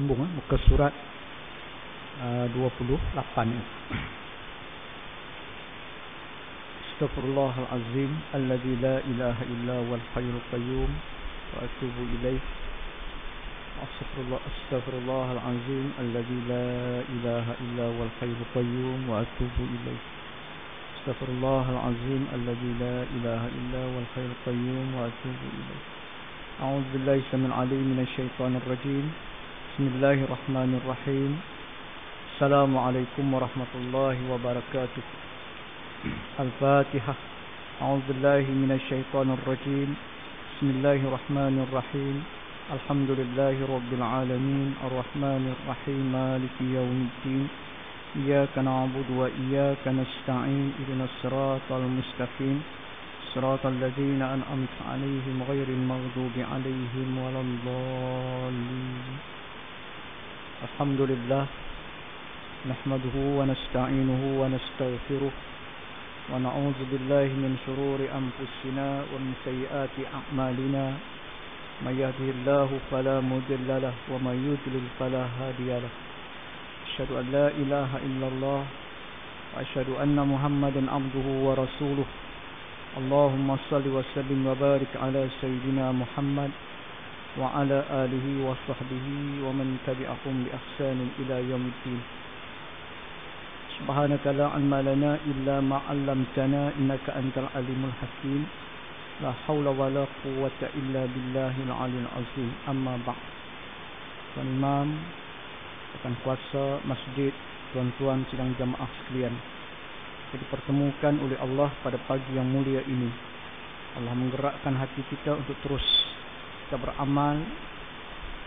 sambung muka surat 28 ni. Astaghfirullahalazim alladzi la ilaha illa huwal hayyul qayyum wa atubu ilaih. Astaghfirullahalazim alladzi la ilaha illa huwal hayyul qayyum wa atubu ilaih. Astaghfirullahalazim alladzi la ilaha illa huwal hayyul qayyum wa atubu ilaih. A'udzu billahi samil alim minasy syaithanir rajim. Bismillahirrahmanirrahim. Assalamualaikum warahmatullahi wabarakatuh. Al-Fatihah. A'udzu billahi minasy syaithanir rajim. Bismillahirrahmanirrahim. Alhamdulillahi rabbil alamin arrahmanir rahim maliki yaumiddin. Iyyaka na'budu wa iyyaka nasta'in ihdinas siratal mustaqim. Siratal ladzina an'amta 'alaihim ghairil maghdubi 'alaihim waladdallin. Alhamdulillah nahmaduhu wa nasta'inuhu wa nastaghfiruh wa na'udzu billahi min shururi anfusina wa min sayyiati a'malina. May yahdihillahu fala mudilla lahu wa may yudlil fala hadiya lahu. Asyhadu an la ilaha illallah wa asyhadu anna Muhammadan 'abduhu wa rasuluh. Allahumma salli wa sallim wa barik ala sayyidina Muhammad wa ala alihi wa sahbihi wa man tabi'ahum bi ihsanin ila yaumiddin. Subhanaka la ilma lana illa ma 'allamtana innaka antal alimul hakim. La haula wa la quwwata illa billahil aliyil azim. Amma ba'd. Tuan Imam, tuan kuasa masjid, tuan-tuan sidang jamaah sekalian, kita dipertemukan oleh Allah pada pagi yang mulia ini. Allah menggerakkan hati kita untuk terus kita beramal,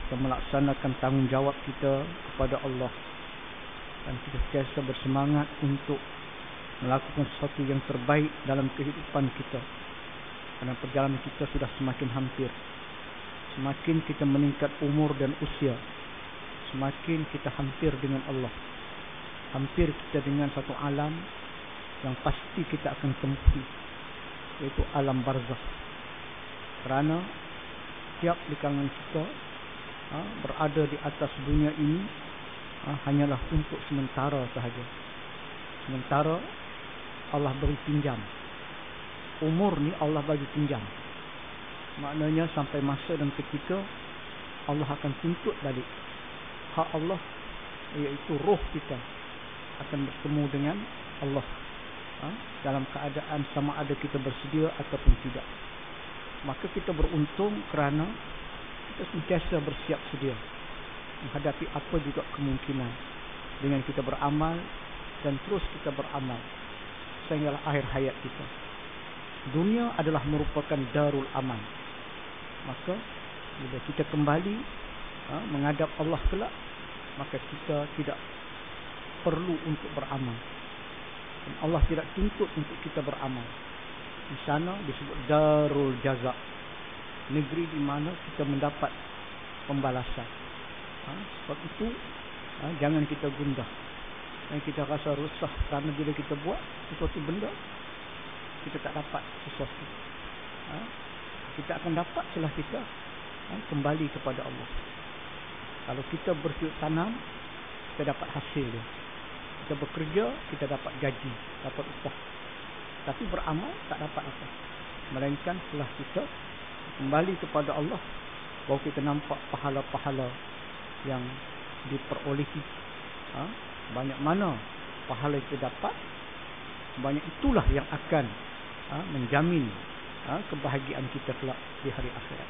kita melaksanakan tanggungjawab kita kepada Allah, dan kita sentiasa bersemangat untuk melakukan sesuatu yang terbaik dalam kehidupan kita. Karena perjalanan kita sudah semakin hampir. Semakin kita meningkat umur dan usia, semakin kita hampir dengan Allah. Hampir kita dengan satu alam yang pasti kita akan tempuhi, yaitu alam barzakh. Kerana tiap di kalangan kita berada di atas dunia ini hanyalah untuk sementara sahaja. Sementara Allah beri pinjam. Umur ni Allah bagi pinjam. Maknanya sampai masa dan ketika Allah akan tuntut balik hak Allah, iaitu roh kita akan bertemu dengan Allah dalam keadaan sama ada kita bersedia ataupun tidak. Maka kita beruntung kerana kita sentiasa bersiap sedia menghadapi apa juga kemungkinan dengan kita beramal dan terus kita beramal sehinggalah akhir hayat kita. Dunia adalah merupakan darul aman. Maka bila kita kembali menghadap Allah kelak, maka kita tidak perlu untuk beramal. Dan Allah tidak tuntut untuk kita beramal. Di sana disebut darul jaza, negeri di mana kita mendapat pembalasan. Sebab itu jangan kita gundah dan kita rasa resah kerana bila kita buat sesuatu benda kita tak dapat sesuatu. Kita akan dapat setelah kita kembali kepada Allah. Kalau kita bersiut tanam, kita dapat hasil dia. Kita bekerja, kita dapat gaji, dapat upah. Tapi beramal tak dapat apa. Melainkan setelah kita kembali kepada Allah, baru kita nampak pahala-pahala yang diperolehi. Banyak mana pahala yang kita dapat, banyak itulah yang akan menjamin kebahagiaan kita kelak di hari akhirat.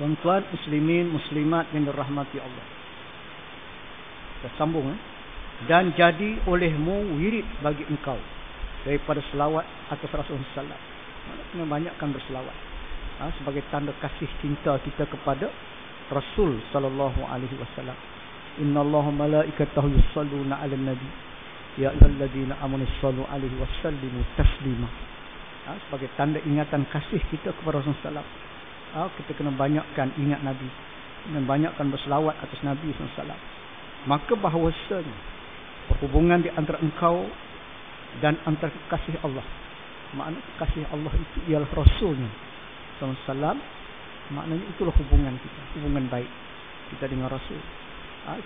Tuan-tuan muslimin muslimat yang dirahmati Allah, kita sambung. Dan jadi olehmu wirid bagi engkau daripada selawat atas Rasulullah sallallahu alaihi wasallam. Kena banyakkan berselawat sebagai tanda kasih cinta kita kepada Rasul sallallahu alaihi wasallam. Innallaha malaikatahu yusalluna 'alan nabi ya ayyuhalladzina amanu sallu 'alaihi wasallimu taslima. Sebagai tanda ingatan kasih kita kepada Rasulullah sallallahu alaihi wasallam, kita kena banyakkan ingat Nabi dan banyakkan berselawat atas Nabi sallallahu alaihi wasallam. Maka bahawasanya perhubungan di antara engkau dan antara kasih Allah, makna kasih Allah itu ialah Rasulnya SAW. Maknanya itulah hubungan kita, hubungan baik. kita dengan Rasul,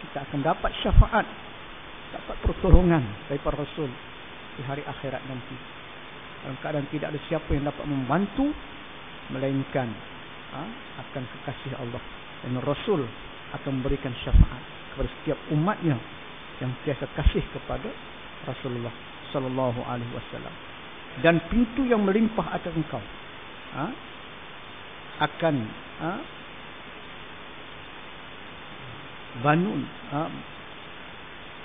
kita akan dapat syafaat, dapat pertolongan daripada Rasul di hari akhirat nanti. Dalam keadaan tidak ada siapa yang dapat membantu melainkan akan kekasih Allah, dan Rasul akan memberikan syafaat kepada setiap umatnya yang biasa kasih kepada Rasulullah sallallahu alaihi wasallam. Dan pintu yang melimpah atas engkau akan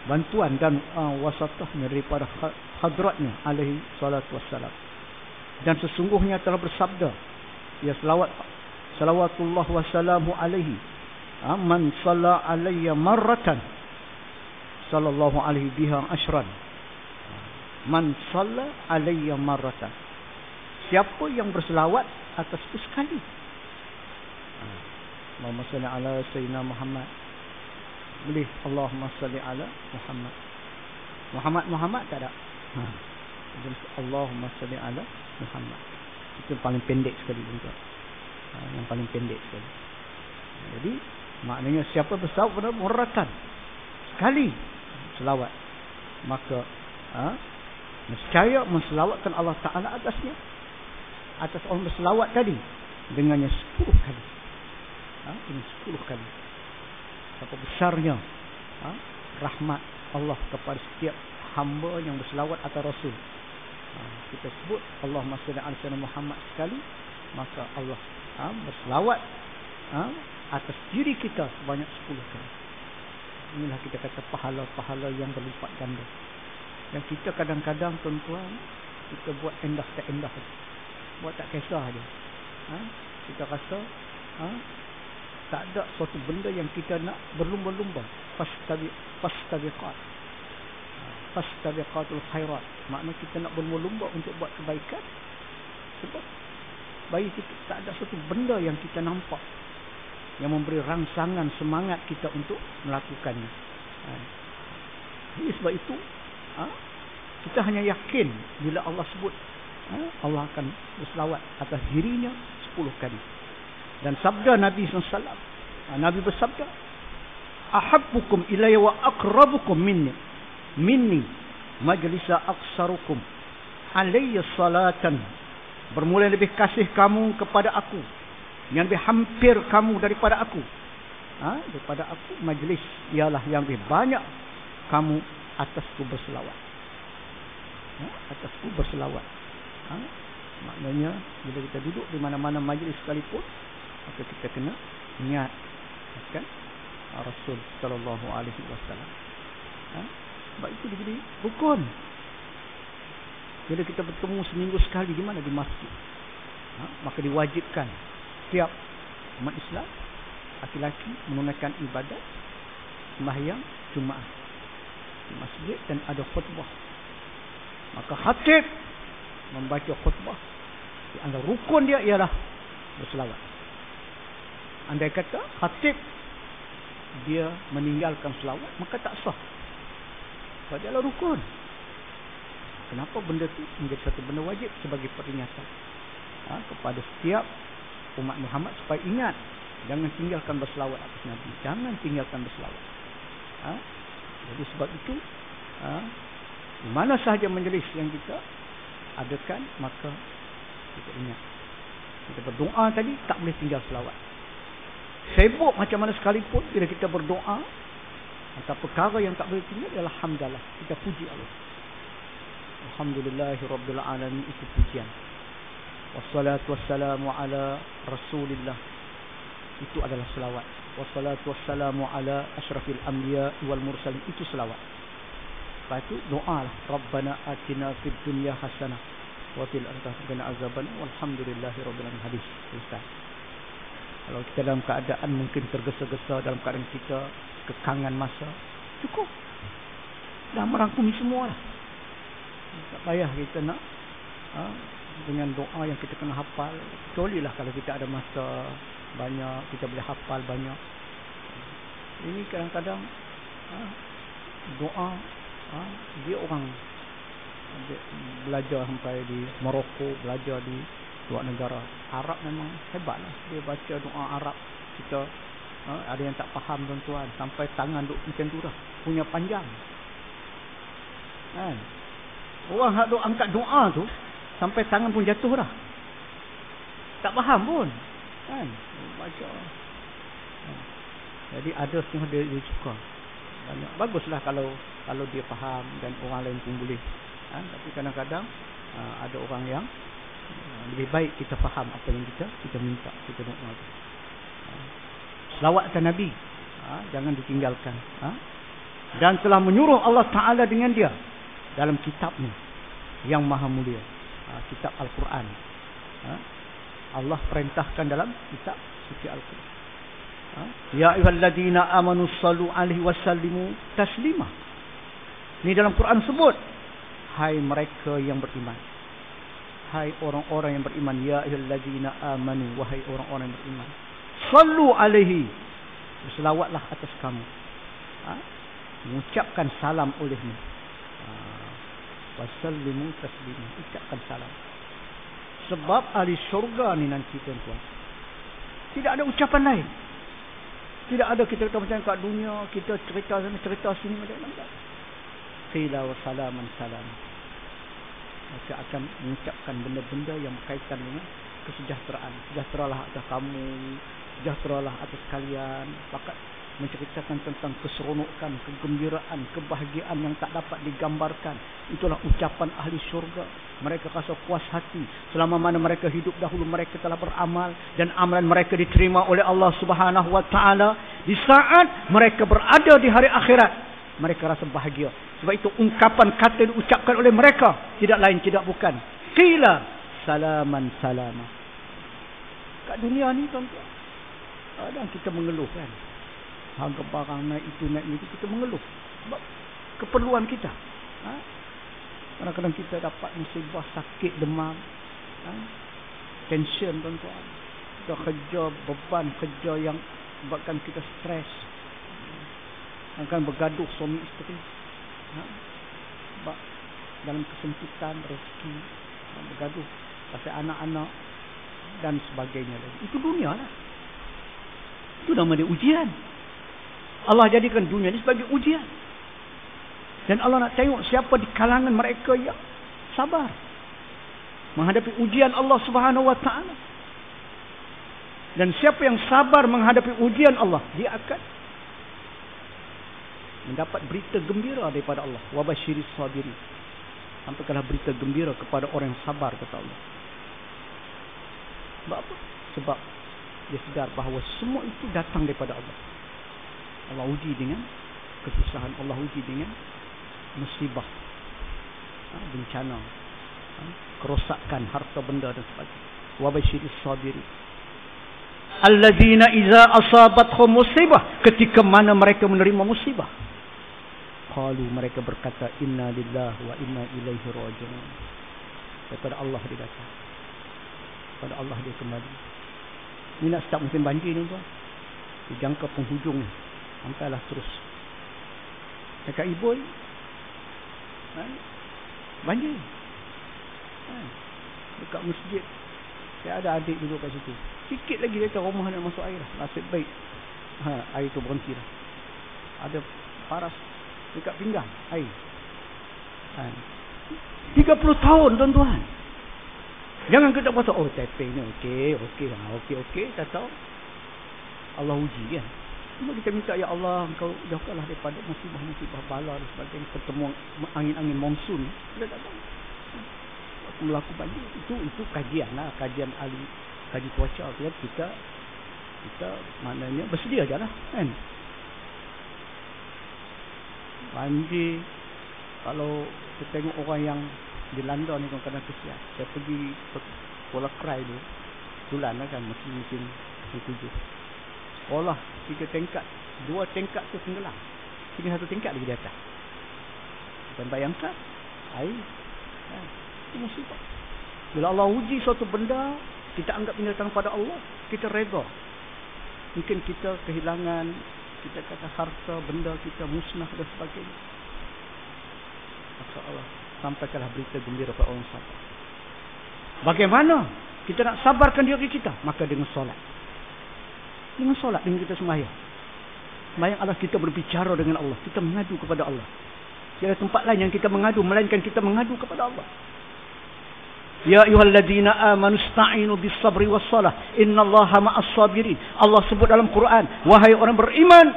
bantuan dan wasatahnya daripada hadratnya alaihi salatu wassalam. Dan sesungguhnya telah bersabda, ya salawatullah wassalamu alaihi, man shalla alayya marratan sallallahu alaihi biha ashran. Man shalla alayya marratan, siapa yang berselawat atasku sekali. Allahumma salli ala sayyidina Muhammad. Boleh Allahumma salli ala Muhammad. Muhammad tak ada. Allahumma salli ala Muhammad. Itu paling pendek sekali juga. Yang paling pendek sekali. Jadi maknanya siapa berselawat pada muratan sekali selawat, maka nescaya menselawatkan Allah Ta'ala atasnya, atas orang berselawat tadi dengannya 10 kali. Dengan 10 kali. Betapa besarnya rahmat Allah kepada setiap hamba yang berselawat atas Rasul. Kita sebut Allahumma salli ala sayyidina Muhammad sekali, maka Allah berselawat atas diri kita sebanyak 10 kali. Inilah kita kata pahala-pahala yang berlipat ganda. Yang kita kadang-kadang tuan-tuan, kita buat endah tak endah, buat tak kisah dia. Kita rasa tak ada suatu benda yang kita nak berlumba-lumba. Fastabiqatul khairat. Maknanya kita nak berlumba-lumba untuk buat kebaikan. Sebab bagi kita tak ada suatu benda yang kita nampak yang memberi rangsangan semangat kita untuk melakukannya. Jadi sebab itu kita hanya yakin bila Allah sebut Allah akan berselawat atas dirinya 10 kali. Dan sabda Nabi SAW, Nabi bersabda, ahabbukum ilayya wa aqrabukum minni majlisa aksarukum alayya salatan. Bermula lebih kasih kamu kepada aku, yang lebih hampir kamu daripada aku, majlis ialah yang lebih banyak kamu atasku berselawat. Atasku berselawat. Maknanya bila kita duduk di mana-mana majlis sekalipun, maka kita kena ingat kan Rasul sallallahu alaihi wasallam. Sebab itu jadi rukun. Bila kita bertemu seminggu sekali di mana? Di masjid. Maka diwajibkan setiap umat Islam laki-laki menunaikan ibadat sembahyang Jumaat di masjid dan ada khutbah. Maka khatib membaca khutbah. Di antara rukun dia ialah berselawat. Andai kata khatib dia meninggalkan selawat, maka tak sah. Sebab dia adalah rukun. Kenapa benda itu menjadi satu benda wajib? Sebagai peringatan kepada setiap umat Muhammad supaya ingat, jangan tinggalkan berselawat atas Nabi. Jangan tinggalkan berselawat. Jadi sebab itu di mana sahaja majlis yang kita adakan, maka kita ingat, kita berdoa tadi tak boleh tinggal selawat. Sibuk macam mana sekalipun, bila kita berdoa, atau perkara yang tak boleh tinggal ialah hamdalah. Kita puji Allah. Alhamdulillahirabbil alamin, itu pujian. Wassalatu wassalamu ala Rasulillah, itu adalah selawat. Wassalatu wassalamu ala asyrafil anbiya wal mursalin, itu selawat. Lepas itu doa lah, Rabbana atina fid dunya hasanah wa fil akhirati qina azaban walhamdulillahirabbil alamin. Hadis Ustaz. Kalau kita dalam keadaan mungkin tergesa-gesa, dalam keadaan kita kekangan masa, cukup dah merangkumi semua lah. Tak payah kita nak dengan doa yang kita kena hafal. Kecualilah kalau kita ada masa banyak, kita boleh hafal banyak. Ini kadang-kadang doa dia orang belajar sampai di Morocco, belajar di luar negara. Arab memang hebat lah. Dia baca doa Arab, kita Ada yang tak faham tuan-tuan, sampai tangan duk macam tu dah, punya panjang. Kan? Orang hak duk angkat doa tu sampai tangan pun jatuh dah. Tak faham pun. Kan? Baca. Jadi ada setengah dia suka. Banyak. Baguslah kalau dia faham dan orang lain pun boleh. Tapi kadang-kadang ada orang yang lebih baik kita faham apa yang kita minta, kita doa. Selawat atas Nabi, jangan ditinggalkan. Dan telah menyuruh Allah Ta'ala dengan dia dalam kitabnya yang maha mulia, kitab Al-Quran. Allah perintahkan dalam kitab suci Al-Quran. Ya ayyuhalladzina amanu sallu alaihi wasallimu taslima. Ini dalam Quran sebut, hai mereka yang beriman, hai orang-orang yang beriman. Ya ayyuhalladzina amanu, wahai orang-orang yang beriman, sallu alaihi, berselawatlah atas kamu, mengucapkan salam olehnya. Wasallimu taslima, ucapkan salam. Sebab ahli syurga ni nanti tuan-tuan, tidak ada ucapan lain. Tidak ada kita kata macam kat dunia, kita cerita sana cerita sini macam-macam. Qila wa salaman salam. Maka akan mengucapkan benda-benda yang berkaitan dengan kesejahteraan. Sejahteralah atas kamu, sejahteralah atas kalian. Fakat menceritakan tentang keseronokan, kegembiraan, kebahagiaan yang tak dapat digambarkan. Itulah ucapan ahli syurga. Mereka rasa puas hati selama mana mereka hidup dahulu mereka telah beramal dan amalan mereka diterima oleh Allah Subhanahu wa taala. Di saat mereka berada di hari akhirat, mereka rasa bahagia. Sebab itu ungkapan kata diucapkan oleh mereka tidak lain tidak bukan qila salaman salama. Kat dunia ni tuan-tuan, kadang kita mengeluh kan, harga barang naik itu naik ni, kita mengeluh sebab keperluan kita. Kadang-kadang kita dapat musibah, sakit, demam, tension tuan-tuan. Kita kerja, beban kerja yang sebabkan kita stres. Akan bergaduh suami isteri. Sebab dalam kesempitan rezeki, bergaduh pasal anak-anak dan sebagainya lagi. Itu dunia lah. Itu nama dia ujian. Allah jadikan dunia ini sebagai ujian. Dan Allah nak tengok siapa di kalangan mereka yang sabar menghadapi ujian Allah Subhanahu wa taala. Dan siapa yang sabar menghadapi ujian Allah, dia akan mendapat berita gembira daripada Allah. Wa basyiris sabirin. Sampaikanlah berita gembira kepada orang yang sabar, kata Allah. Sebab apa? Sebab dia sedar bahawa semua itu datang daripada Allah. Allah uji dengan kesusahan, Allah uji dengan musibah, bencana, kerosakan harta benda dan sebagainya. Wa basyiris sabirin alladzina idza asabathum musibah, ketika mana mereka menerima musibah, qalu, mereka berkata, inna lillahi wa inna ilaihi raji'un. Kepada Allah dia datang, kepada Allah dia kembali. Ini nak start musim banjir ni tuan, dijangka penghujung ni, sampailah terus dekat Iboy banjir. Dekat masjid, saya ada adik duduk kat situ. Sikit lagi dia kata rumah nak masuk air dah. Nasib baik air tu berhenti dah. Ada paras dekat pinggang air. 30 tahun tuan-tuan. Jangan kita kata oh taping ni okey, tak tahu Allah uji kan. Cuma kita minta, ya Allah, Engkau jauhkanlah daripada musibah-musibah, bala dan sebagainya, pertemuan angin-angin monsun. Kita tak tahu aku berlaku banjir. Itu kajian lah, kajian ahli kaji cuaca tu kan. Kita maknanya bersedia je lah kan. Banjir, kalau kita tengok orang yang dilanda ni kadang-kadang kesian. Saya pergi Kuala Krai tu bulan lah kan, musim 7. Sekolah 3 tingkat, 2 tingkat tu tenggelam, tinggal 1 tingkat lagi di atas. Dan bayangkan air, itu musibah. Bila Allah uji suatu benda, kita anggap ini datang pada Allah, kita reda. Mungkin kita kehilangan, kita kata harta benda kita musnah dan sebagainya. Maka Allah sampaikanlah berita gembira pada orang sabar. Bagaimana kita nak sabarkan diri kita? Maka dengan solat. Dengan solat, dengan kita sembahyang. Sembahyang adalah kita berbicara dengan Allah. Kita mengadu kepada Allah. Tiada tempat lain yang kita mengadu, melainkan kita mengadu kepada Allah. Ya ayyuhalladzina amanu ista'inu bis-sabri was-salah. Innallaha ma'as sabirin. Allah sebut dalam Quran, wahai orang beriman,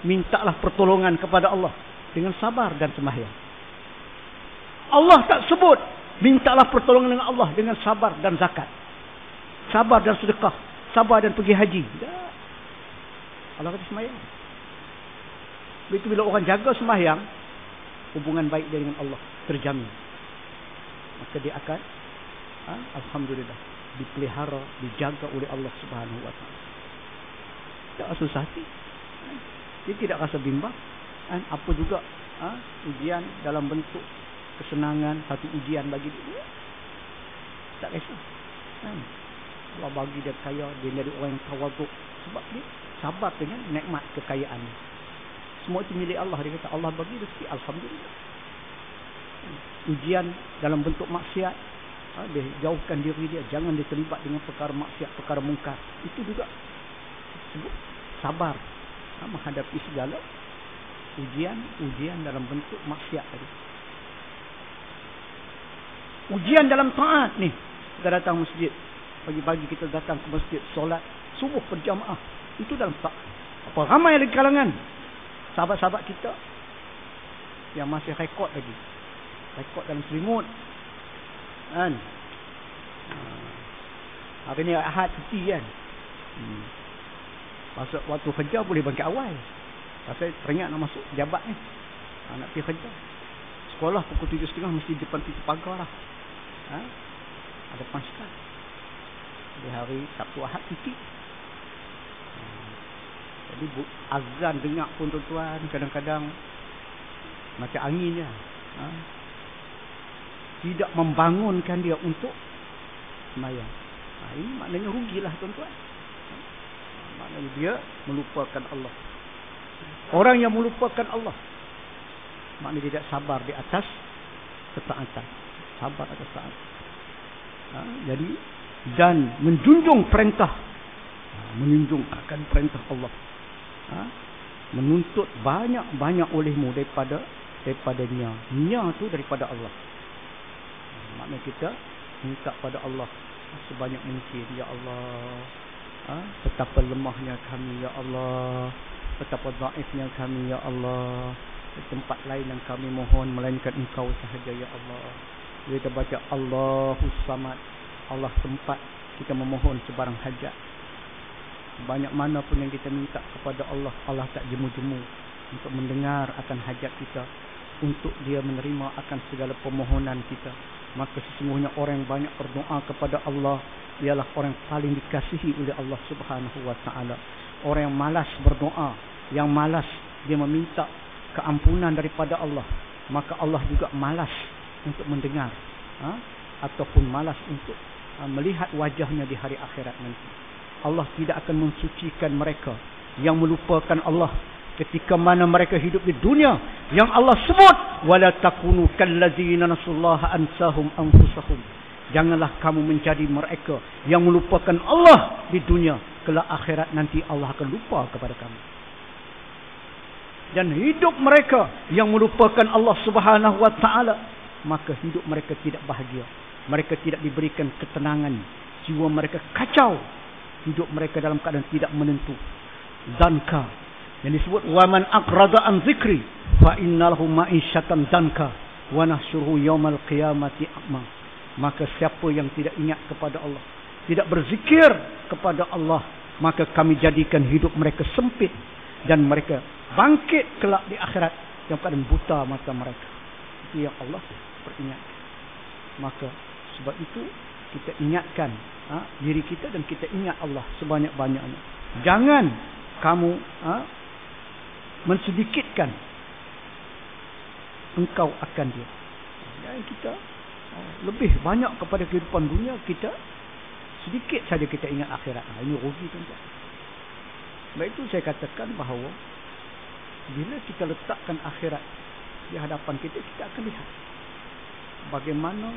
mintalah pertolongan kepada Allah dengan sabar dan sembahyang. Allah tak sebut mintalah pertolongan dengan Allah dengan sabar dan zakat, sabar dan sedekah, sabar dan pergi haji. Tak. Allah kata sembahyang. Begitu bila orang jaga sembahyang, hubungan baik dia dengan Allah terjamin. Maka dia akan alhamdulillah dipelihara, dijaga oleh Allah Subhanahu wa taala. Tak susah hati. Dia tidak rasa bimbang. Apa juga ujian dalam bentuk kesenangan, satu ujian bagi dia. Tak kisah. Allah bagi dia kaya, dia jadi orang yang tawaduk sebab dia sabar dengan nikmat kekayaan. Semua itu milik Allah. Dia kata Allah bagi rezeki, alhamdulillah. Ujian dalam bentuk maksiat, dia jauhkan diri dia, jangan dia terlibat dengan perkara maksiat, perkara mungkar. Itu juga sebut sabar menghadapi segala ujian dalam bentuk maksiat tadi. Ujian dalam taat ni, kita datang masjid, pagi-pagi kita datang ke masjid, solat subuh berjamaah, itu dalam taat. Apa ramai lagi kalangan sahabat-sahabat kita yang masih rekod lagi, rekod dalam selimut. Hari ni Ahad cuti kan. Masuk waktu kerja boleh bangkit awal. Pasal teringat nak masuk jabat ni. Nak pergi kerja. Sekolah pukul 7.30 mesti depan pintu pagar lah. Ada pangkat. Di hari Sabtu Ahad cuti. Jadi azan dengar pun tuan-tuan kadang-kadang macam angin je. Tidak membangunkan dia untuk sembahyang. Ini maknanya rugilah tuan-tuan. Maknanya dia melupakan Allah. Orang yang melupakan Allah, maknanya dia tidak sabar di atas ketaatan. Sabar atas taat. Jadi dan menjunjung perintah, menjunjung akan perintah Allah. Menuntut banyak-banyak olehmu daripadanya. Nya tu daripada Allah. Maknanya kita minta pada Allah sebanyak mungkin. Ya Allah, betapa lemahnya kami ya Allah, betapa dhaifnya kami ya Allah. Di tempat lain yang kami mohon melainkan Engkau sahaja ya Allah. Kita baca Allahus Samad, Allah tempat kita memohon sebarang hajat. Banyak mana pun yang kita minta kepada Allah, Allah tak jemu-jemu untuk mendengar akan hajat kita, untuk dia menerima akan segala permohonan kita. Maka sesungguhnya orang yang banyak berdoa kepada Allah ialah orang yang paling dikasihi oleh Allah Subhanahu wa taala. Orang yang malas berdoa, yang malas dia meminta keampunan daripada Allah, maka Allah juga malas untuk mendengar ataupun malas untuk melihat wajahnya di hari akhirat nanti. Allah tidak akan mensucikan mereka yang melupakan Allah ketika mana mereka hidup di dunia, yang Allah sebut wala takunu kallazina nasullaha ansahum anfusahum. Janganlah kamu menjadi mereka yang melupakan Allah di dunia, kelak akhirat nanti Allah akan lupa kepada kamu. Dan hidup mereka yang melupakan Allah Subhanahu wa taala, maka hidup mereka tidak bahagia. Mereka tidak diberikan ketenangan, jiwa mereka kacau, hidup mereka dalam keadaan tidak menentu. Danka yang disebut waman aqrada an zikri fa innalahu ma'isyatan danka wa nahsyuruhu yaumal qiyamati a'ma. Maka siapa yang tidak ingat kepada Allah, tidak berzikir kepada Allah, maka kami jadikan hidup mereka sempit dan mereka bangkit kelak di akhirat dalam keadaan buta mata mereka. Itu yang Allah peringat. Maka sebab itu kita ingatkan diri kita dan kita ingat Allah sebanyak-banyaknya. Jangan kamu mensedikitkan engkau akan dia. Jangan kita lebih banyak kepada kehidupan dunia, kita sedikit saja kita ingat akhirat. Ini rugi tuan-tuan. Sebab itu saya katakan bahawa bila kita letakkan akhirat di hadapan kita, kita akan lihat bagaimana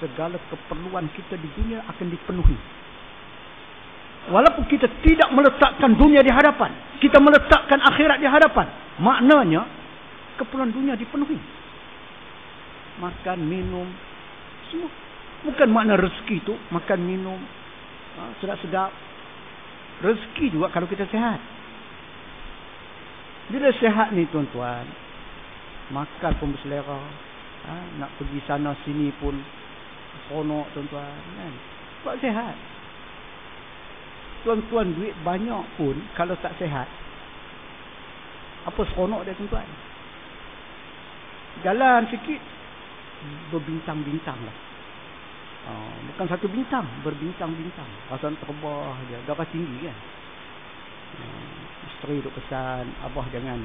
segala keperluan kita di dunia akan dipenuhi. Walaupun kita tidak meletakkan dunia di hadapan, kita meletakkan akhirat di hadapan, maknanya keperluan dunia dipenuhi. Makan, minum, semua. Bukan makna rezeki itu makan, minum, sedap-sedap. Rezeki juga kalau kita sehat. Bila sehat ni tuan-tuan, makan pun berselera, nak pergi sana sini pun seronok tuan-tuan, kan? Sebab sehat. Tuan-tuan duit banyak pun kalau tak sehat, apa seronok dia tuan-tuan? Jalan sikit berbintang-bintang lah. Bukan satu bintang, berbintang-bintang. Pasal terbah dia, darah tinggi kan. Isteri duk pesan, abah jangan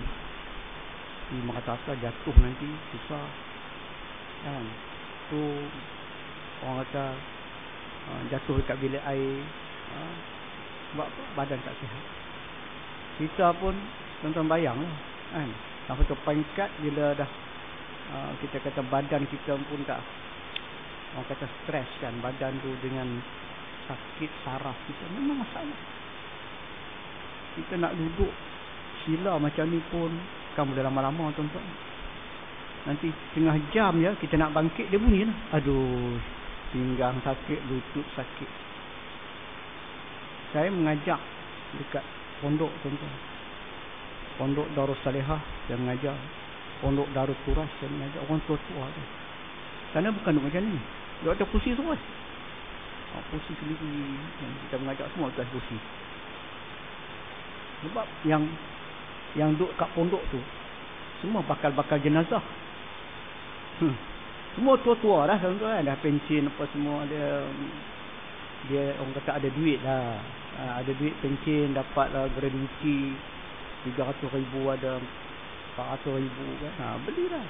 di Makassar jatuh nanti susah kan. Tu orang kata jatuh dekat bilik air, sebab apa? Badan tak sihat. Kita pun tuan-tuan bayang lah kan, sampai ke peringkat bila dah kita kata badan kita pun tak, orang kata stres kan, badan tu dengan sakit saraf kita memang masalah. Kita nak duduk sila macam ni pun kan boleh lama-lama tuan-tuan. Nanti tengah jam je kita nak bangkit dia bunyi lah. Aduh, pinggang sakit, lutut sakit. Saya mengajak dekat pondok tuan-tuan, pondok Darus Salihah saya mengajar, pondok Darus Turas saya mengajar orang tua-tua tu. Sana bukan duduk macam ni, duduk atas kursi terus. Kursi sendiri, kita mengajak semua atas kursi. Sebab yang duduk kat pondok tu semua bakal jenazah. Semua tua-tua dah tuan-tuan, dah pension apa semua, dia orang kata ada duit lah. Ada duit pension, dapat lah gratuity 300,000 ada 400,000 kan. Belilah.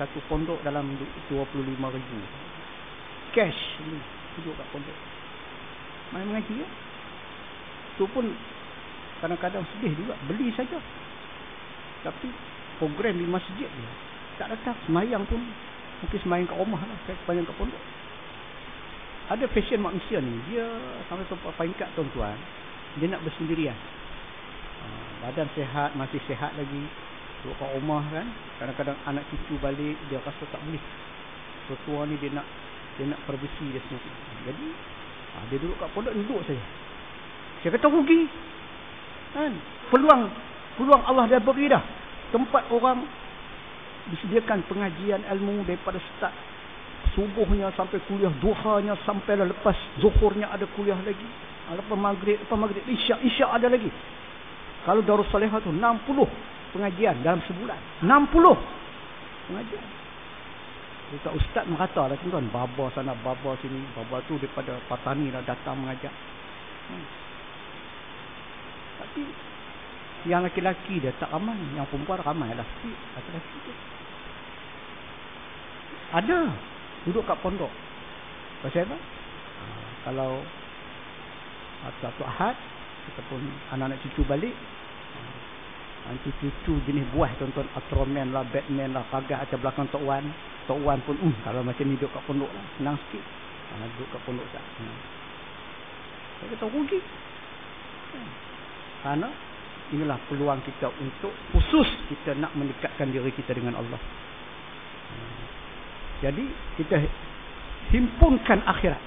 Satu pondok dalam 25,000 cash ni duduk kat pondok. Mai mengaji ya. Tu pun kadang-kadang sedih juga, beli saja. Tapi program di masjid dia tak datang. Semayang pun mungkin semayang kat rumah lah, semayang kat pondok. Ada fashion manusia ni, dia sampai ke peringkat tuan-tuan, dia nak bersendirian. Badan sehat, masih sehat lagi, duduk kat rumah kan. Kadang-kadang anak cucu balik, dia rasa tak boleh. Tua ni dia nak privacy dia semua. Jadi dia duduk kat pondok, duduk saja. Saya kata rugi kan. Peluang Allah dah beri dah. Tempat orang disediakan pengajian ilmu daripada start subuhnya sampai kuliah duhanya, sampai lepas zuhurnya ada kuliah lagi. Lepas maghrib isyak ada lagi. Kalau Darus Salihah tu 60 pengajian dalam sebulan. 60 pengajian. Dekat ustaz merata lah tuan-tuan, baba sana baba sini, baba tu daripada Patani dah datang mengajar. Tapi yang laki-laki dia tak ramai, yang perempuan ramai lah. Laki-laki tu ada duduk kat pondok. Pasal apa? Kalau satu Ahad ataupun anak-anak cucu balik, nanti cucu jenis buah tuan-tuan, Ultraman lah, Batman lah, pagar atas belakang Tok Wan. Tok Wan pun kalau macam ni duduk kat pondok lah, senang sikit. Duduk kat pondok tak. Saya kata rugi. Kerana inilah peluang kita untuk khusus kita nak mendekatkan diri kita dengan Allah. Jadi kita himpunkan akhirat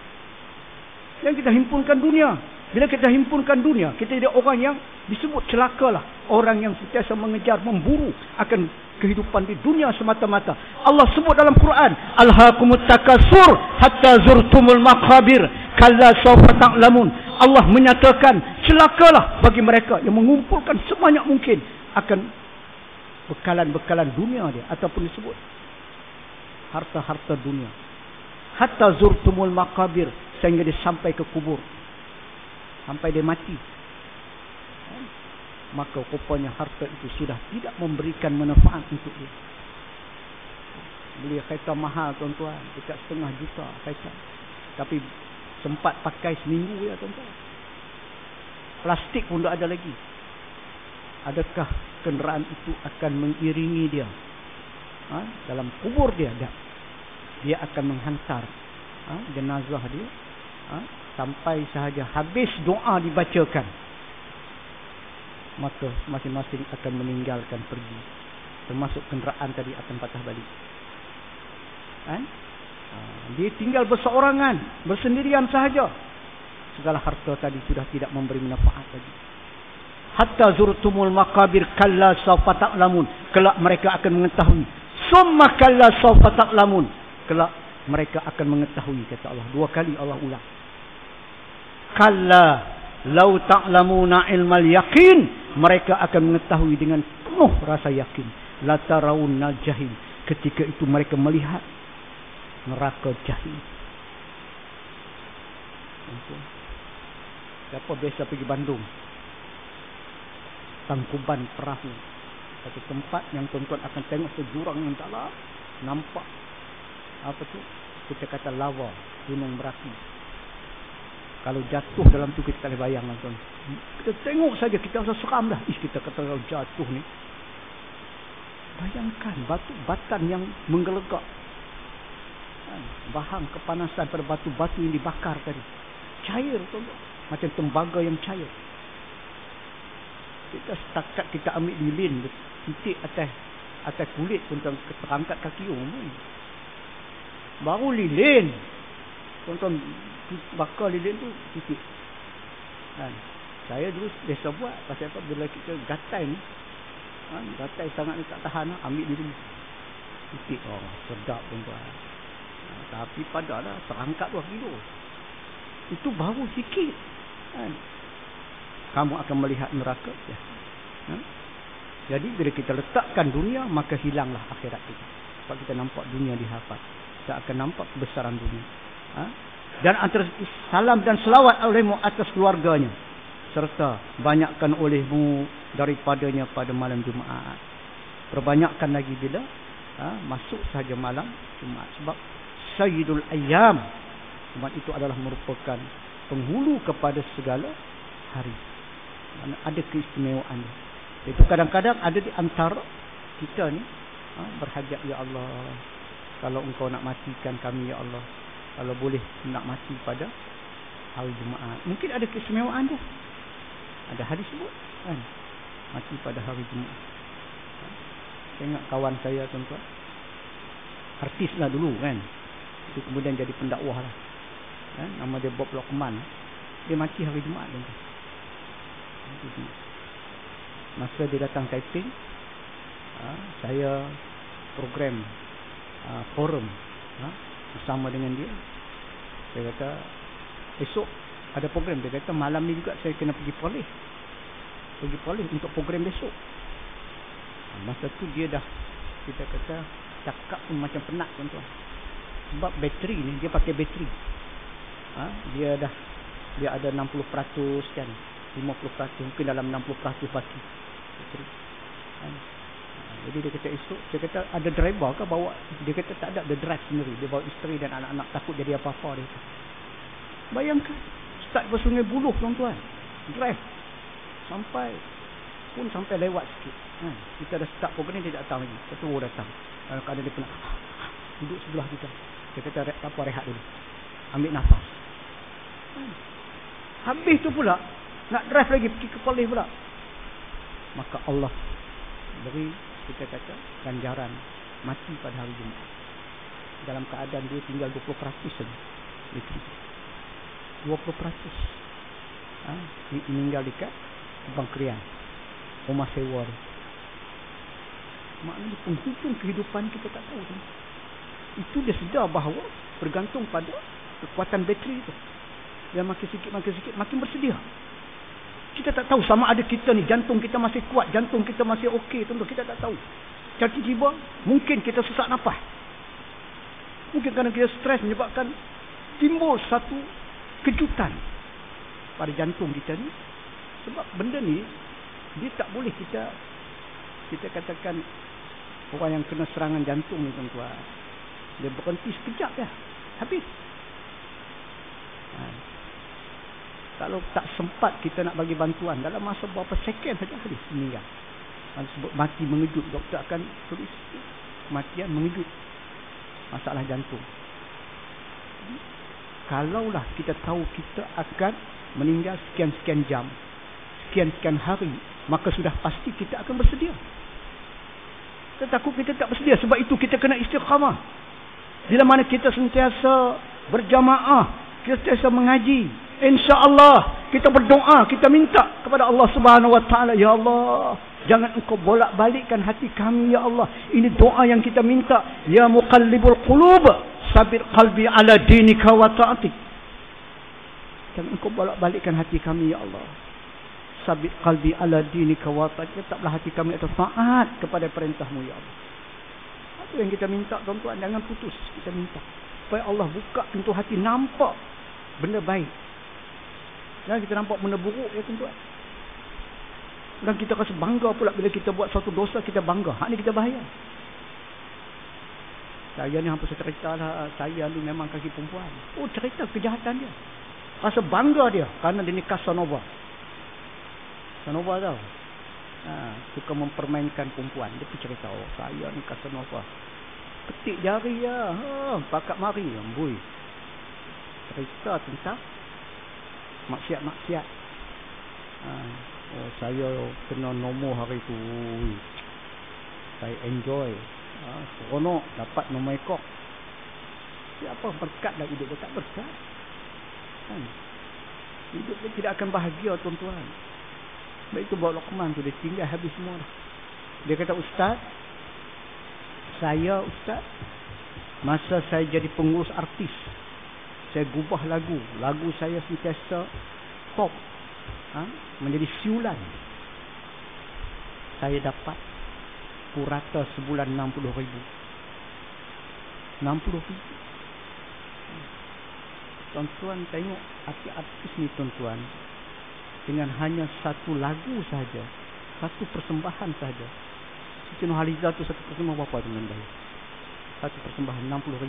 dan kita himpunkan dunia. Bila kita himpunkan dunia, kita jadi orang yang disebut celakalah, orang yang sentiasa mengejar, memburu akan kehidupan di dunia semata-mata. Allah sebut dalam Quran, alhaakumut takasur hatta zurtumul maqabir kalla sawfa ta'lamun. Allah menyatakan celakalah bagi mereka yang mengumpulkan sebanyak mungkin akan bekalan-bekalan dunia dia, ataupun disebut harta-harta dunia. Hatta zurtumul maqabir, sehingga dia sampai ke kubur, sampai dia mati. Maka rupanya harta itu sudah tidak memberikan manfaat untuk dia. Beli kereta mahal tuan-tuan, dekat 500,000 kereta, tapi sempat pakai seminggu ya tuan-tuan. Plastik pun tak ada lagi. Adakah kenderaan itu akan mengiringi dia dalam kubur dia? Tak. Dia akan menghantar jenazah dia sampai sahaja habis doa dibacakan, maka masing-masing akan meninggalkan pergi, termasuk kenderaan tadi akan patah balik. Kan? Dia tinggal berseorangan, bersendirian sahaja. Segala harta tadi sudah tidak memberi manfaat lagi. Hatta zurtumul maqabir kalla sawfa ta'lamun. Kelak mereka akan mengetahui. Summa kalla sawfa ta'lamun. Kelak mereka akan mengetahui, kata Allah. 2 kali Allah ulang. Kalla law ta'lamuna ilmal yaqin. Mereka akan mengetahui dengan penuh rasa yakin. La tarawunnal jahim. Ketika itu mereka melihat neraka jahim. Siapa biasa pergi Bandung? Tangkuban Perahu. Satu tempat yang tuan-tuan akan tengok sejurang yang dalam. Nampak apa tu? Kita kata lava, gunung berapi. Kalau jatuh dalam tu kita tak boleh bayang, tuan. Kita tengok saja, kita rasa seram dah. Kita kata kalau jatuh ni. Bayangkan batu batan yang menggelegak. Bahang kepanasan pada batu-batu yang dibakar tadi. Cair, tuan. Macam tembaga yang cair. Kita setakat kita ambil lilin, titik atas kulit, tuan-tuan, terangkat kaki baru lilin. Tuan-tuan bakar lilin tu titik. Saya dulu biasa buat. Pasal apa? Bila kita gatai ni, gatai sangat ni tak tahan, ambil lilin titik. Oh, sedap, tuan-tuan. Tapi padalah terangkat 2 kilo. Itu baru sikit. Kamu akan melihat neraka. Ya. Jadi bila kita letakkan dunia, maka hilanglah akhirat kita. Sebab kita nampak dunia dihafal, kita akan nampak kebesaran dunia. Dan antara salam dan selawat olehmu atas keluarganya, serta banyakkan olehmu daripadanya pada malam Jumaat. Perbanyakkan lagi bila masuk sahaja malam Jumaat. Sebab Sayyidul Ayyam, Jumaat itu adalah merupakan penghulu kepada segala hari. Ada keistimewaan. Itu kadang-kadang ada di antara kita ni berhajat, ya Allah, kalau engkau nak matikan kami, ya Allah, kalau boleh nak mati pada hari Jumaat. Mungkin ada keistimewaan dia. Ada hadis sebut kan, mati pada hari Jumaat. Tengok kawan saya, tuan-tuan, artis lah dulu kan, itu kemudian jadi pendakwah lah kan? Nama dia Bob Lokman. Dia mati hari Jumaat, tuan-tuan. Masa dia datang Taiping, saya program forum bersama dengan dia. Saya kata esok ada program. Dia kata malam ni juga saya kena pergi Perlis untuk program besok. Masa tu dia dah, kita kata, cakap pun macam penat, tuan-tuan. Sebab bateri ni, dia pakai bateri. Dia ada 60% kan, 50%, mungkin dalam 60% bateri. Jadi dia kata esok, saya kata ada driver ke bawa? Dia kata tak ada, dia drive sendiri. Dia bawa isteri dan anak-anak, takut jadi apa-apa dia. Bayangkan, start ke Sungai Buloh, tuan-tuan, drive sampai lewat sikit. Kita dah start program ni, dia datang lagi. Ketua datang, kadang dia penat, duduk sebelah kita. Dia kata tak apa, rehat dulu, ambil nafas. Habis tu pula nak drive lagi pergi ke Perlis pula. Maka Allah beri, kita kata, ganjaran mati pada hari Jumaat dalam keadaan dia tinggal 20% saja. 20% meninggal dekat Bangkrian, rumah sewa. Maknanya penghujung kehidupan kita tak tahu. Itu dia sedar bahawa bergantung pada kekuatan bateri itu. Dia makin sikit makin bersedia. Kita tak tahu sama ada kita ni jantung kita masih kuat, jantung kita masih okey, tentu kita tak tahu. Tiba-tiba mungkin kita sesak nafas. Mungkin kerana kita stres menyebabkan timbul satu kejutan pada jantung kita ni. Sebab benda ni dia tak boleh kita katakan orang yang kena serangan jantung ni, tuan-tuan, dia berhenti sekejap dah, habis. Kalau tak sempat kita nak bagi bantuan, dalam masa beberapa seken saja habis meninggal. Sebut mati mengejut, doktor akan tulis kematian mengejut, masalah jantung. kalaulah kita tahu kita akan meninggal sekian-sekian jam, sekian-sekian hari, maka sudah pasti kita akan bersedia. Tetapi kita tak bersedia, sebab itu kita kena istiqamah. Bila mana kita sentiasa berjamaah, kita sentiasa mengaji, insya-Allah kita berdoa, kita minta kepada Allah Subhanahu Wa Taala, ya Allah, jangan engkau bolak-balikkan hati kami, ya Allah. Ini doa yang kita minta. Ya muqallibul qulub, sabir qalbi ala dinika wa ta'atik. Jangan engkau bolak-balikkan hati kami, ya Allah. Sabir qalbi ala dinika wa ta'atik. Tetaplah hati kami atas taat kepada perintahmu, ya Allah. Itu yang kita minta, tuan-tuan. Jangan putus. Kita minta supaya Allah buka pintu hati, nampak benda baik. Jangan kita nampak benda buruk, ya tuan-tuan. Dan kita rasa bangga pula bila kita buat satu dosa, kita bangga. Hak ni kita bahaya. Saya ni hampir cerita lah, saya ni memang kaki perempuan. Oh, cerita kejahatan dia. Rasa bangga dia kerana dia ni Casanova. Casanova tau. Suka mempermainkan perempuan. Dia pun cerita, oh saya ni Casanova. Petik jari lah. Pakat mari. Amboi. Cerita tentang maksiat-maksiat. Oh, saya kena nombor hari tu. Saya enjoy. Seronok dapat nombor ekor. Siapa berkat dah hidup dia? Tak berkat. Hidup dia tidak akan bahagia, tuan-tuan. Sebab itu buat Luqman tu, dia tinggal habis semua dah. Dia kata, Ustaz, masa saya jadi pengurus artis, saya gubah lagu saya sentiasa top, menjadi siulan. Saya dapat purata sebulan 60,000. 60,000. Tuan-tuan tengok artis ni, tuan-tuan, dengan hanya satu lagu saja, satu persembahan saja. Siti Nurhaliza tu satu persembahan berapa dengan dia? Satu persembahan 60,000,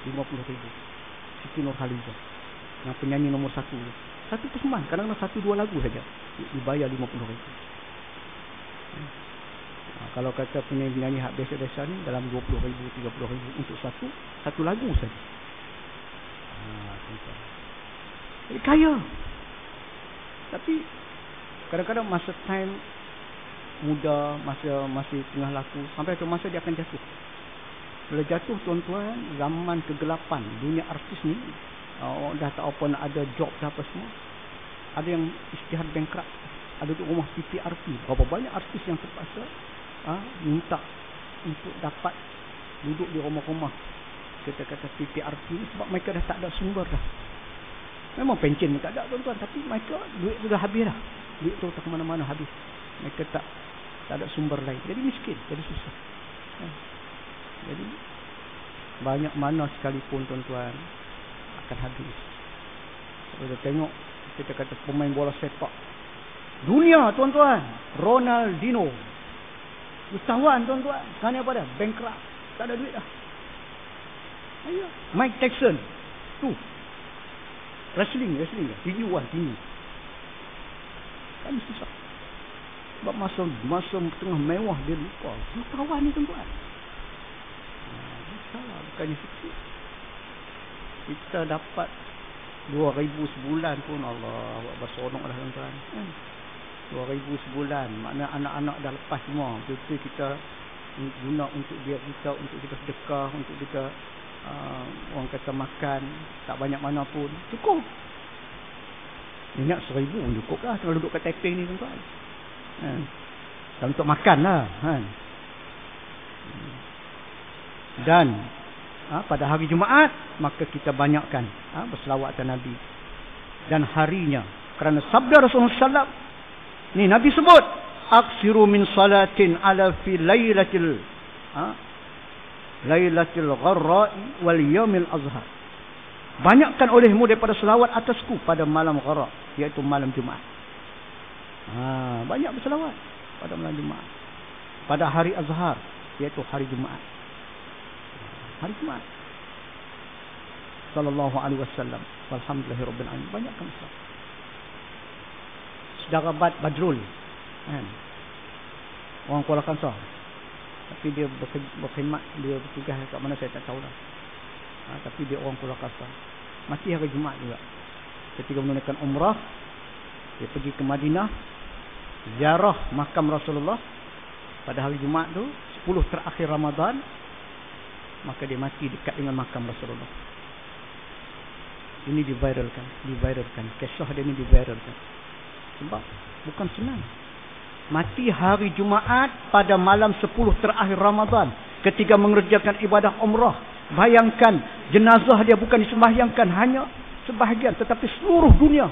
50,000. Siti Nurhaliza, yang penyanyi nombor 1. Satu persembahan, kadang-kadang 1-2 lagu saja dibayar 50,000. Kalau kata penyanyi hak biasa-biasa ni dalam 20,000, 30,000 untuk satu lagu saja. Jadi kaya. Tapi kadang-kadang masa time muda, masa masih tengah laku, sampai tu masa dia akan jatuh. Bila jatuh, tuan-tuan, zaman kegelapan dunia artis ni, dah tak apa nak ada job dah apa semua. Ada yang isytihar bankrupt, ada tu rumah PPRP. Berapa banyak artis yang terpaksa minta untuk dapat duduk di rumah-rumah kata-kata PPRP ni, sebab mereka dah tak ada sumber dah. Memang pencen ni tak ada, tuan-tuan, tapi mereka duit tu dah habis dah. Duit tu tak ke mana-mana habis. Mereka tak ada sumber lain. Jadi miskin, jadi susah. Jadi banyak mana sekalipun, tuan-tuan, akan habis. Kita tengok, kita kata pemain bola sepak dunia, tuan-tuan, Ronaldinho, usahawan, tuan-tuan, sekarang apa dah? Bankrupt, tak ada duit dah. Ayo, Mike Tyson tu wrestling tinggi kan susah. Sebab masa tengah mewah dia lupa usahawan ni, tuan-tuan. Salah, bukannya sikit. Kita dapat 2,000 sebulan pun, Allah, buat berseronok dah, tuan-tuan. 2,000 sebulan, makna anak-anak dah lepas semua. Betul kita guna untuk dia kita, untuk kita sedekah, untuk kita orang kata makan, tak banyak mana pun cukup. Ingat 1,000 pun cukup lah kalau duduk kat Taiping ni, tuan-tuan. Untuk makan lah kan. Dan pada hari Jumaat, maka kita banyakkan berselawat atas Nabi dan harinya, kerana sabda Rasulullah SAW ni, Nabi sebut, aksiru min salatin ala fi laylatil gharra'i wal yawmil azhar. Banyakkan olehmu daripada selawat atasku pada malam gharra', iaitu malam Jumaat. Banyak berselawat pada malam Jumaat, pada hari azhar, iaitu hari Jumaat. Hari Jumaat sallallahu alaihi wasallam, walhamdulillahirabbil alamin. Banyakkan selawat. Saudara Badrul kan, orang Kuala Kangsar, tapi dia berkhidmat, dia bertugas kat mana saya tak tahu lah. Tapi dia orang Kuala Kangsar. mati hari Jumaat juga. Ketika menunaikan umrah, dia pergi ke Madinah, ziarah makam Rasulullah pada hari Jumaat tu, 10 terakhir Ramadan, maka dia mati dekat dengan makam Rasulullah. Ini diviralkan. Kisah dia ni diviralkan. Sebab bukan senang. Mati hari Jumaat pada malam 10 terakhir Ramadan ketika mengerjakan ibadah umrah. Bayangkan, jenazah dia bukan disembahyangkan hanya sebahagian, tetapi seluruh dunia,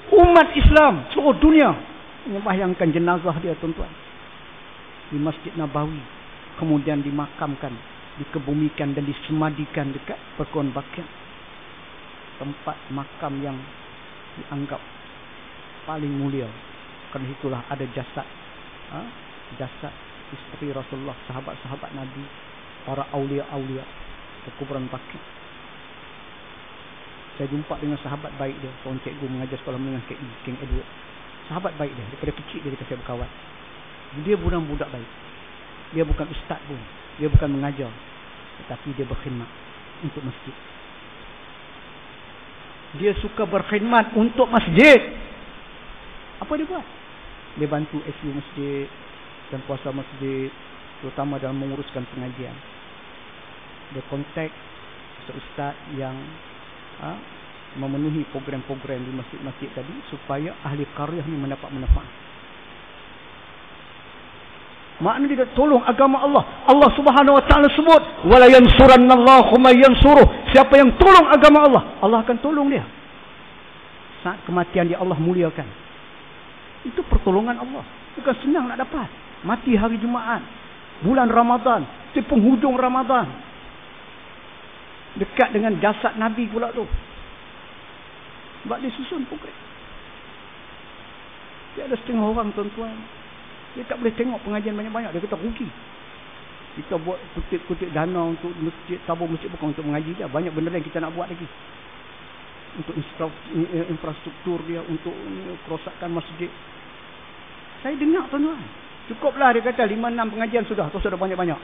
umat Islam seluruh dunia membayangkan jenazah dia, tuan-tuan, di Masjid Nabawi, kemudian dimakamkan, dikebumikan dan disemadikan dekat Perkuan Baqi', tempat makam yang dianggap paling mulia. Kerana itulah ada jasad jasad isteri Rasulullah, sahabat-sahabat Nabi, para awliya-awliya di kuburan Baqi'. Saya jumpa dengan sahabat baik dia, seorang cikgu mengajar sekolah menengah KI, King Edward. Sahabat baik dia, daripada kecil dia dikasih berkawan. Dia budak baik. Dia bukan ustaz pun, dia bukan mengajar, tetapi dia berkhidmat untuk masjid. Dia suka berkhidmat untuk masjid. Apa dia buat? Dia bantu SU masjid dan kuasa masjid, terutama dalam menguruskan pengajian. Dia kontak ustaz yang memenuhi program-program di masjid-masjid tadi supaya ahli qaryah ni mendapat manfaat. Makna dia tolong agama Allah. Allah Subhanahu wa taala sebut, wala yansurannallahu may yansuruh. Siapa yang tolong agama Allah, Allah akan tolong dia. Saat kematian dia Allah muliakan. Itu pertolongan Allah. Bukan senang nak dapat. Mati hari Jumaat, bulan Ramadan, di penghujung Ramadan, dekat dengan jasad Nabi pula tu. Sebab dia susun program. Dia ada setengah orang, tuan-tuan, dia tak boleh tengok pengajian banyak-banyak. Dia kata rugi. Kita buat kutip-kutip dana untuk masjid, tabur masjid bukan untuk mengaji dia. Banyak benda yang kita nak buat lagi. Untuk infrastruktur dia, untuk kerosakan masjid. Saya dengar, tuan-tuan. Cukuplah, dia kata 5-6 pengajian sudah. Terus ada banyak-banyak.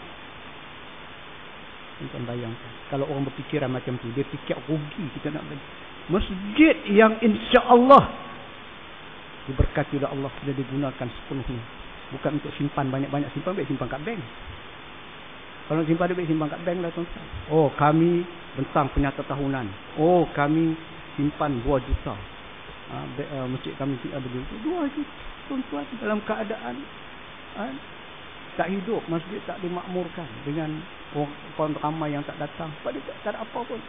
Tuan-tuan bayangkan, kalau orang berfikiran macam tu, dia fikir rugi kita nak bagi. Masjid yang insya-Allah diberkati oleh Allah, sudah digunakan sepenuhnya. Bukan untuk simpan banyak-banyak, simpan kat bank. Kalau simpan duit, simpan kat bank lah, tuan-tuan. Oh, kami bentang penyata tahunan. Oh, kami simpan 2 juta. Masjid kami ada 2 juta, tuan-tuan, dalam keadaan tak hidup, masjid tak dimakmurkan dengan orang ramai yang tak datang. Sebab dia tak ada apa pun.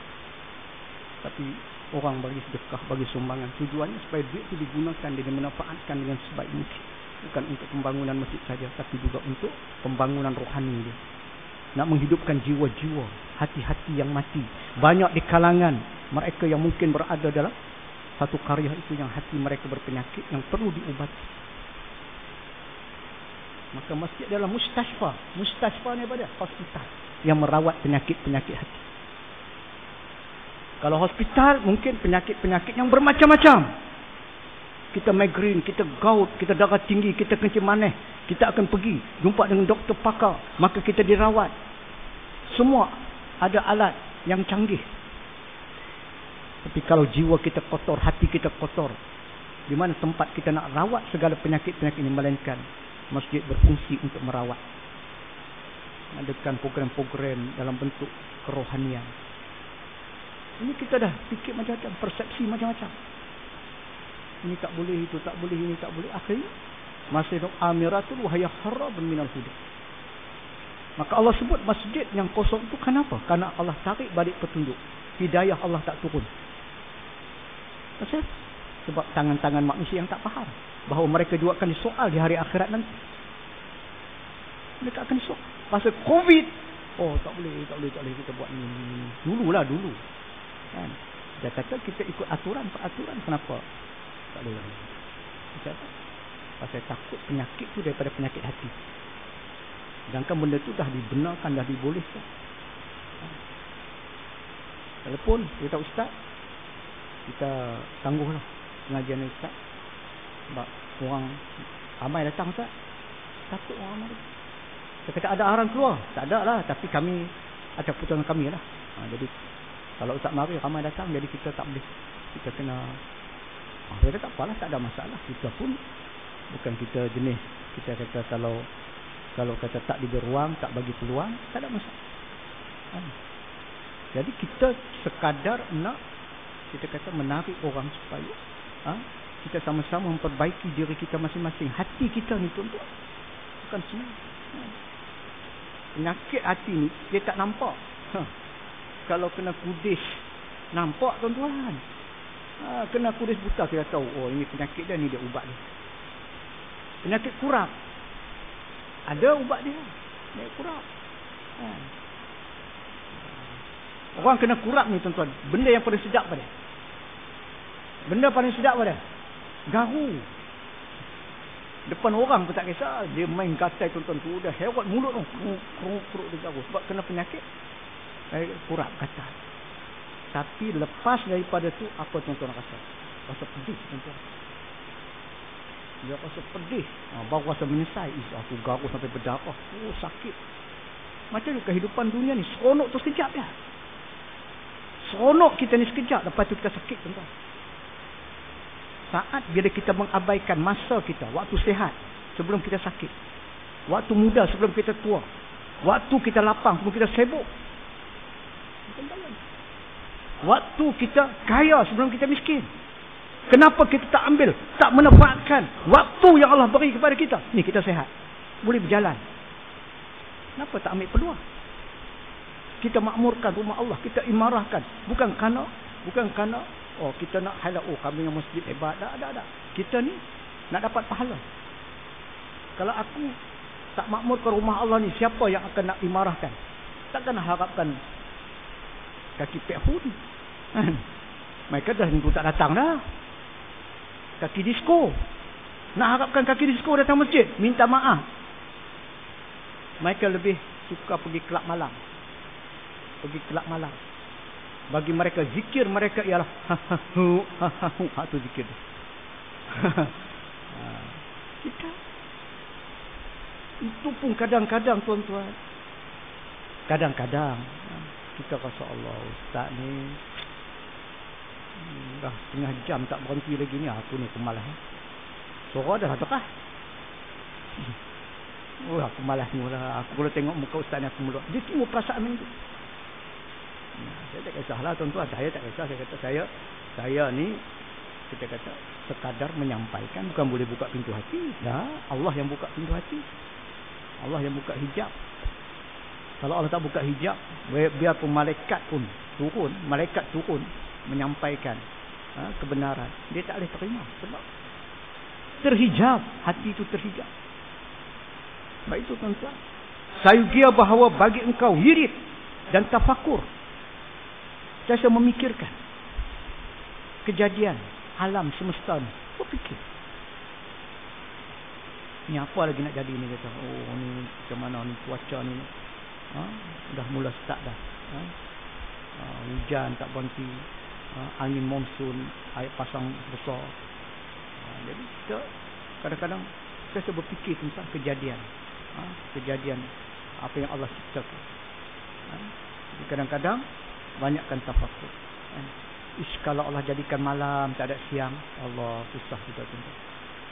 Tapi orang bagi sedekah, bagi sumbangan. Tujuannya supaya duit itu digunakan dan dimanfaatkan dengan sebaik mungkin. Bukan untuk pembangunan masjid saja, tapi juga untuk pembangunan rohani dia. Nak menghidupkan jiwa-jiwa, hati-hati yang mati. Banyak di kalangan mereka yang mungkin berada dalam satu karya itu yang hati mereka berpenyakit yang perlu diubati. Maka masjid adalah mustashfa. Mustashfa ni apa dia? Hospital yang merawat penyakit-penyakit hati. Kalau hospital, mungkin penyakit-penyakit yang bermacam-macam. Kita migraine, kita gout, kita darah tinggi, kita kencing manis. Kita akan pergi jumpa dengan doktor pakar. Maka kita dirawat. Semua ada alat yang canggih. Tapi kalau jiwa kita kotor, hati kita kotor, di mana tempat kita nak rawat segala penyakit-penyakit ini? Melainkan masjid berfungsi untuk merawat. Adakan program-program dalam bentuk kerohanian. Ini kita dah fikir macam-macam, persepsi macam-macam. Ini tak boleh, itu tak boleh, ini tak boleh. Akhirnya masjidul amiratul wahya harabun minal huda. Maka Allah sebut masjid yang kosong itu kenapa? Karena Allah tarik balik petunjuk. Hidayah Allah tak turun. Pasal? Sebab tangan-tangan manusia yang tak faham bahawa mereka juga akan disoal di hari akhirat nanti. Mereka akan disoal pasal COVID. Oh, tak boleh kita buat ni. Dulu. Kan? Dia kata kita ikut peraturan. Kenapa? Tak boleh. Macam apa? Pasal takut penyakit tu daripada penyakit hati. Sedangkan benda tu dah dibenarkan, dah dibolehkan. Telefon, kita ustaz, kita tangguhlah pengajian ustaz. Sebab orang ramai datang ustaz. Takut orang ramai. Dia kata ada arahan keluar. Tak ada lah, tapi kami ada putusan kami lah. Jadi Kalau ustaz mari ramai datang, jadi kita tak boleh, kita kena. Saya kata tak apalah, tak ada masalah. Kita pun bukan kita jenis kita kata kalau kata tak diberi ruang, tak bagi peluang, tak ada masalah. Jadi kita sekadar nak kita kata menarik orang supaya kita sama-sama memperbaiki diri kita masing-masing. Hati kita ni tuan-tuan, bukan semua. Penyakit hati ni dia tak nampak. Kalau kena kudis nampak tuan-tuan. Kena kudis buta kita tahu, oh ini penyakit dia, ni dia ubat dia. Penyakit kurap ada ubat dia, penyakit kurap. Orang kena kurap ni tuan-tuan, benda yang paling sedap pada. Benda paling sedap pada garu. Depan orang pun tak kisah, dia main gatai tuan-tuan tu, dah hewat mulut tu, keruk dia garu sebab kena penyakit kurap gatal. Tapi lepas daripada tu apa tuan-tuan rasa? Rasa pedih tuan-tuan. Dia rasa pedih, baru rasa menyesal. Aku garu sampai berdarah, sakit. Macam tu kehidupan dunia ni, seronok tu sekejap ya. Seronok kita ni sekejap, lepas tu kita sakit tuan-tuan. Saat bila kita mengabaikan masa kita, waktu sihat sebelum kita sakit, waktu muda sebelum kita tua, waktu kita lapang sebelum kita sibuk, waktu kita kaya sebelum kita miskin. Kenapa kita tak ambil, tak manfaatkan waktu yang Allah beri kepada kita? Ni kita sihat, boleh berjalan. Kenapa tak ambil peluang? Kita makmurkan rumah Allah, kita imarahkan, bukan kerana oh kita nak halal, oh kami yang masjid hebat, tak. Kita ni nak dapat pahala. Kalau aku tak makmurkan rumah Allah ni, siapa yang akan nak imarahkan? Takkan harapkan kaki pehun. Mereka dah tentu tak datang dah. Kaki disko, nak harapkan kaki disko datang masjid minta maaf. Mereka lebih suka pergi kelab malam. Bagi mereka zikir mereka ialah tu zikir. Kita itu pun kadang-kadang tuan-tuan, kadang-kadang kita rasa Allah, ustaz ni dah setengah jam tak berhenti lagi ni, aku ni pemalas. Suara dah terah. Oh aku malas mula. Aku kalau tengok muka ustaz ni aku mula. Dia timbul perasaan macam tu. Saya tak kisahlah tuan-tuan, saya tak kisah. Saya kata saya ni kita kata sekadar menyampaikan, bukan boleh buka pintu hati. Dah Allah yang buka pintu hati. Allah yang buka hijab. Kalau Allah tak buka hijab, biarpun malaikat turun menyampaikan kebenaran, dia tak boleh terima sebab terhijab, hati itu terhijab. Baik itu tuan-tuan, saya kira bahawa bagi engkau wirid dan tafakur, saya memikirkan kejadian alam semesta ni, berfikir ni apa lagi nak jadi ni, kata oh ni macam mana ni cuaca ni, dah mula start dah, hujan tak berhenti, angin monsun, air pasang besar. Jadi kita kadang-kadang saya berfikir tentang kejadian apa yang Allah ciptakan. Jadi kadang-kadang banyakkan tafakur. Kalau Allah jadikan malam tak ada siang, Allah susah kita tentang.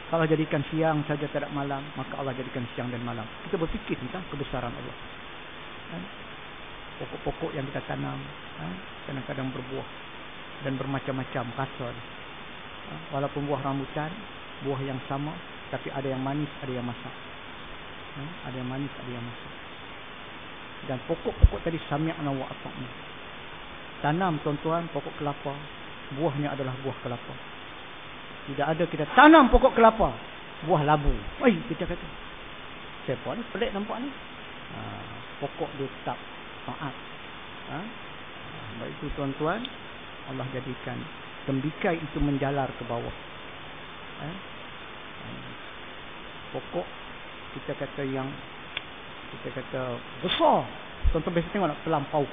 Kalau jadikan siang saja tak ada malam, maka Allah jadikan siang dan malam. Kita berfikir tentang kebesaran Allah. Pokok-pokok yang kita tanam kadang-kadang berbuah dan bermacam-macam rasa. Walaupun buah rambutan, buah yang sama, tapi ada yang manis, ada yang masak. Ada yang manis, ada yang masak. Dan pokok-pokok tadi sami'na wa ata'na. Tanam tuan-tuan pokok kelapa, buahnya adalah buah kelapa. Tidak ada kita tanam pokok kelapa, buah labu. Kita kata siapa ni pelik nampak ni. Pokok dia tetap taat. Baik itu tuan-tuan, Allah jadikan tembikai itu menjalar ke bawah. Pokok kita kata yang kita kata besar, tuan-tuan biasa tengok nak pelampau,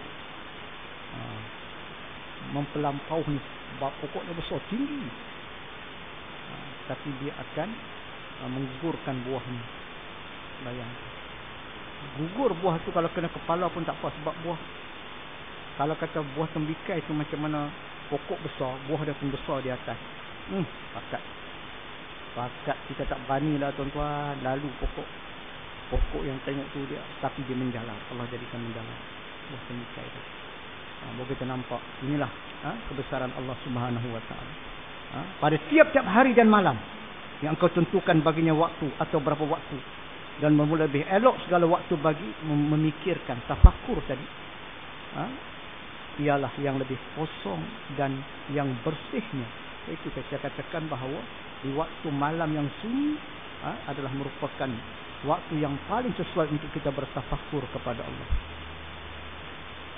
mempelampau ni, pokoknya besar tinggi, tapi dia akan menggugurkan buahnya. Bayangkan, gugur buah tu kalau kena kepala pun tak apa, sebab buah Kalau kata buah tembikai itu macam mana pokok besar, buah dia pun besar di atas. Pakat kita tak berani lah tuan-tuan. Lalu pokok yang tengok tu dia, tapi dia menjalar. Allah jadikan menjalar buah tembikai tu. Baru kita nampak inilah kebesaran Allah Subhanahu Wa Taala. Pada tiap-tiap hari dan malam yang engkau tentukan baginya waktu atau berapa waktu, dan memula lebih elok segala waktu bagi memikirkan tafakur tadi. Ialah yang lebih kosong dan yang bersihnya. Itu saya katakan bahawa di waktu malam yang sunyi adalah merupakan waktu yang paling sesuai untuk kita bertafakur kepada Allah.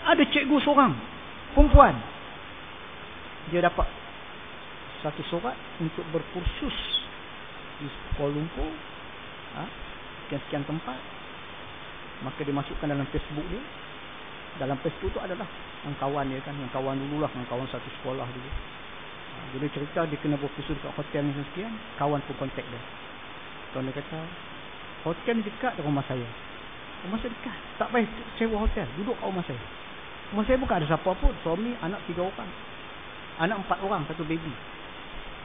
Ada cikgu seorang perempuan, dia dapat satu surat untuk berkursus di Kuala Lumpur, sekian-sekian tempat. Maka dia masukkan dalam Facebook dia. Dalam Facebook tu adalah yang kawan dia kan, yang kawan dululah, yang kawan satu sekolah dulu. Dia cerita dia kena berkursus kat hotel ni sekian, kawan pun kontak dia. Kawan dia kata, hotel ni dekat dengan rumah saya. Rumah saya dekat, tak payah sewa hotel, duduk kat rumah saya. Rumah saya bukan ada siapa pun, suami, anak 3 orang. Anak 4 orang, 1 baby.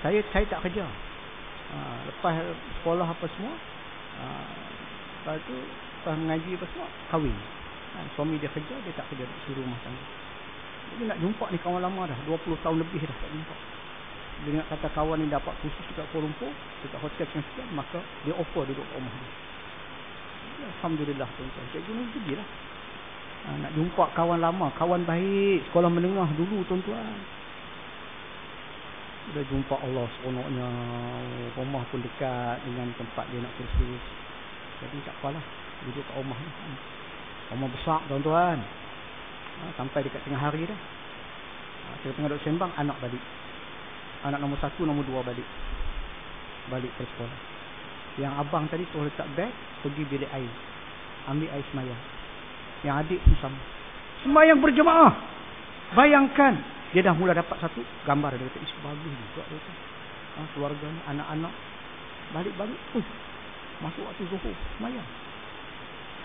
Saya tak kerja. Lepas sekolah apa semua, lepas tu lepas mengaji apa semua, kahwin. Suami dia kerja, dia tak kerja, suruh rumah tangga. Dia nak jumpa ni kawan lama dah, 20 tahun lebih dah tak jumpa. Dia nak kata kawan ni dapat khusus dekat Kuala Lumpur, dekat hotel sekian, maka dia offer duduk kat rumah dia. Alhamdulillah tuan-tuan, cikgu ni pergilah. Nak jumpa kawan lama, kawan baik, sekolah menengah dulu tuan-tuan. Dia jumpa Allah seronoknya, rumah pun dekat dengan tempat dia nak kursus. Jadi tak apalah, duduk kat rumah ni. Rumah besar tuan-tuan. Sampai dekat tengah hari dah. Kita tengah duduk sembang, anak balik. Anak nombor 1, nombor 2 balik. Balik ke sekolah. Yang abang tadi suruh letak beg, pergi bilik air. Ambil air semayang. Yang adik pun sama. Semayang berjemaah. Bayangkan, dia dah mula dapat satu gambar. Dia kata, bagus juga. Dia kata. Keluarga ni, anak-anak. Balik-balik. Masuk waktu zuhur, semayang.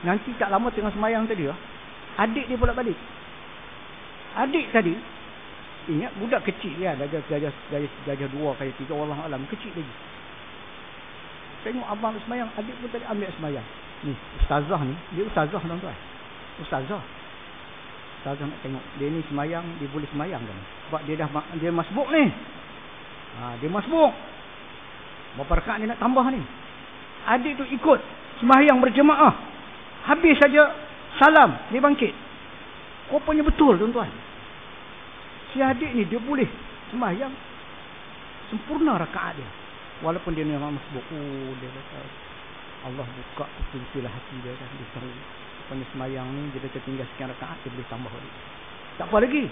Nanti tak lama tengah semayang tadi, adik dia pula balik. Adik tadi, ingat budak kecil dia, gajah 2 kali 3, wallahu alam, kecil lagi. Tengok abang semayang, adik pun tadi ambil semayang. Ni, ustazah ni, dia ustazah tuan-tuan. Ustazah nak tengok, dia ni semayang, dia boleh semayang kan. Sebab dia masbuk ni. Dia masbuk. Berapa rakaat dia nak tambah ni. Adik tu ikut semayang berjemaah. Habis saja salam, dia bangkit. Rupanya betul tuan-tuan. Si adik ni dia boleh sembahyang sempurna rakaat dia. Walaupun dia memang masbuk. Dia kata Allah buka pintu hati dia kan, dia tahu. Rupanya sembahyang ni dia tertinggal sekian rakaat, dia boleh tambah lagi. Tak apa lagi.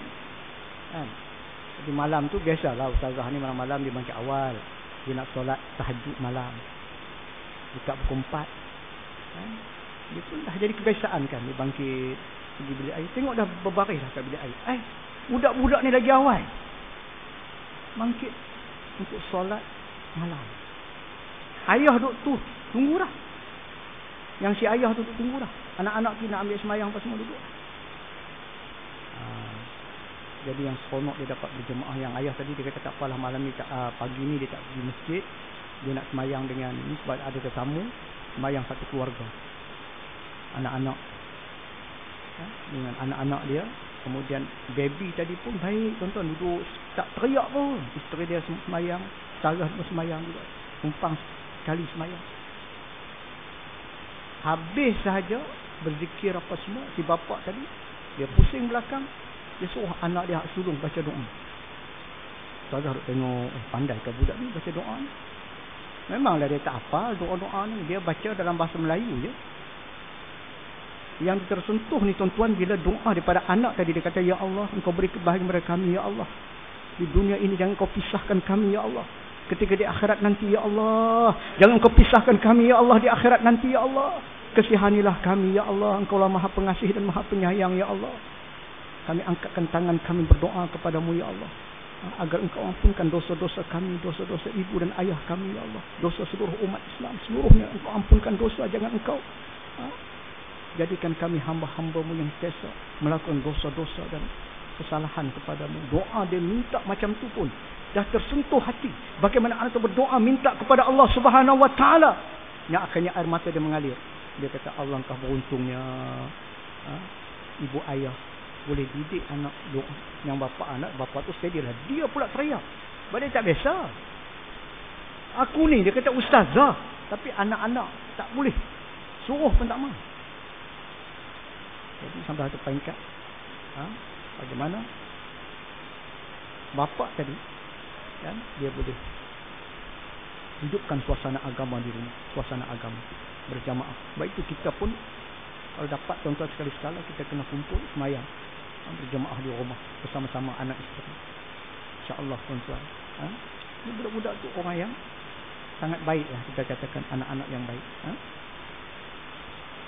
Jadi malam tu biasalah ustazah ni malam-malam dia bangkit awal. Dia nak solat tahajud malam. Dekat pukul 4. Dia pun dah jadi kebiasaan kan. Dia bangkit, pergi bilik air. Tengok dah berbaris dah kat bilik air. Budak-budak ni lagi awal bangkit untuk solat malam. Ayah duduk tu, tunggu dah. Yang si ayah duduk tunggu dah. Anak-anak tu nak ambil semayang apa semua duduk. Jadi yang seronok dia dapat berjemaah. Yang ayah tadi dia kata tak apalah malam ni pagi ni dia tak pergi masjid. Dia nak semayang dengan ni sebab ada tetamu. Semayang satu keluarga. Anak-anak. Dengan anak-anak dia. Kemudian baby tadi pun baik tuan-tuan, duduk tak teriak pun. Isteri dia semayang, salah pun semayang juga. Tumpang sekali semayang. Habis sahaja berzikir apa semua, si bapa tadi dia pusing belakang, dia suruh anak dia sulung baca doa. Salah duk tengok, pandai ke budak ni baca doa ni. Memanglah dia tak hafal doa-doa ni, dia baca dalam bahasa Melayu je. Yang tersentuh ni tuan-tuan bila doa daripada anak tadi, dia kata ya Allah, engkau beri kebahagiaan kepada kami ya Allah. Di dunia ini jangan kau pisahkan kami ya Allah. Ketika di akhirat nanti ya Allah, jangan kau pisahkan kami ya Allah di akhirat nanti ya Allah. Kasihanilah kami ya Allah, engkau lah Maha Pengasih dan Maha Penyayang ya Allah. Kami angkatkan tangan kami berdoa kepadamu ya Allah, agar engkau ampunkan dosa-dosa kami, dosa-dosa ibu dan ayah kami ya Allah, dosa seluruh umat Islam seluruhnya engkau ampunkan dosa, jangan engkau jadikan kami hamba-hambamu yang sentiasa melakukan dosa-dosa dan kesalahan kepadamu. Doa dia minta macam tu pun dah tersentuh hati. Bagaimana anak tu berdoa minta kepada Allah Subhanahu Wa Taala, yang akhirnya air mata dia mengalir. Dia kata, alangkah beruntungnya ibu ayah boleh didik anak doa. Yang bapa tu sedialah. Dia pula teriak. Dia tak biasa. Aku ni, dia kata ustazah, tapi anak-anak tak boleh. Suruh pun tak mahu. Jadi sampai satu peringkat, bagaimana bapa tadi kan, dia boleh hidupkan suasana agama di rumah, suasana agama berjamaah. Baik itu kita pun kalau dapat tuan-tuan sekali-sekala, kita kena kumpul semayang berjamaah di rumah bersama-sama anak isteri. InsyaAllah tuan-tuan, ini budak-budak tu orang yang sangat baik lah, kita katakan anak-anak yang baik.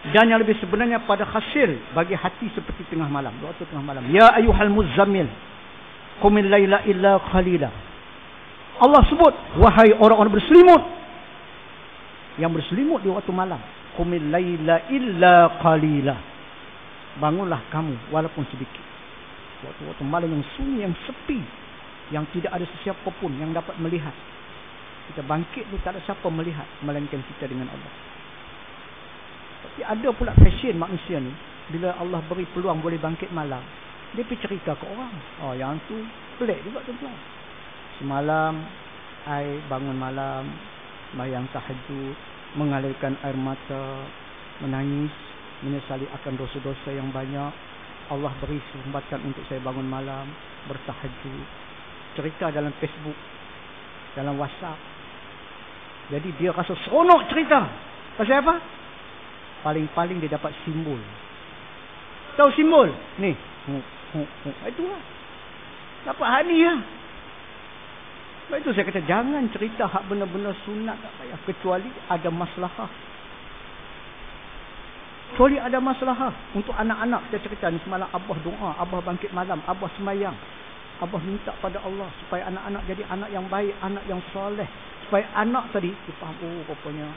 Dan yang lebih sebenarnya pada hasil bagi hati seperti tengah malam, doa tu tengah malam. Ya ayyuhal muzammil qumil laila illa qalila. Allah sebut, wahai orang-orang berselimut, yang berselimut di waktu malam, qumil laila illa qalila. Bangunlah kamu walaupun sedikit. Waktu-waktu malam yang sunyi, yang sepi, yang tidak ada sesiapa pun yang dapat melihat. Kita bangkit tu tak ada siapa melihat melainkan kita dengan Allah. Tapi ada pula fashion manusia ni, bila Allah beri peluang boleh bangkit malam, dia pergi cerita ke orang. Oh, yang tu pelik juga tuan-tuan. Semalam I bangun malam, sembahyang tahajud, mengalirkan air mata, menangis, menyesali akan dosa-dosa yang banyak. Allah beri kesempatan untuk saya bangun malam, bertahajud, cerita dalam Facebook, dalam WhatsApp. Jadi dia rasa seronok cerita. Pasal apa? Paling-paling dia dapat simbol. Tahu simbol? Ni. Itulah. Dapat hadiah. Sebab itu saya kata, jangan cerita hak benar-benar sunat tak payah, kecuali ada maslahah. Kecuali ada maslahah. Untuk anak-anak kita cerita ni, semalam Abah doa, Abah bangkit malam, Abah semayang, Abah minta pada Allah supaya anak-anak jadi anak yang baik, anak yang soleh. Supaya anak tadi dia faham, oh rupanya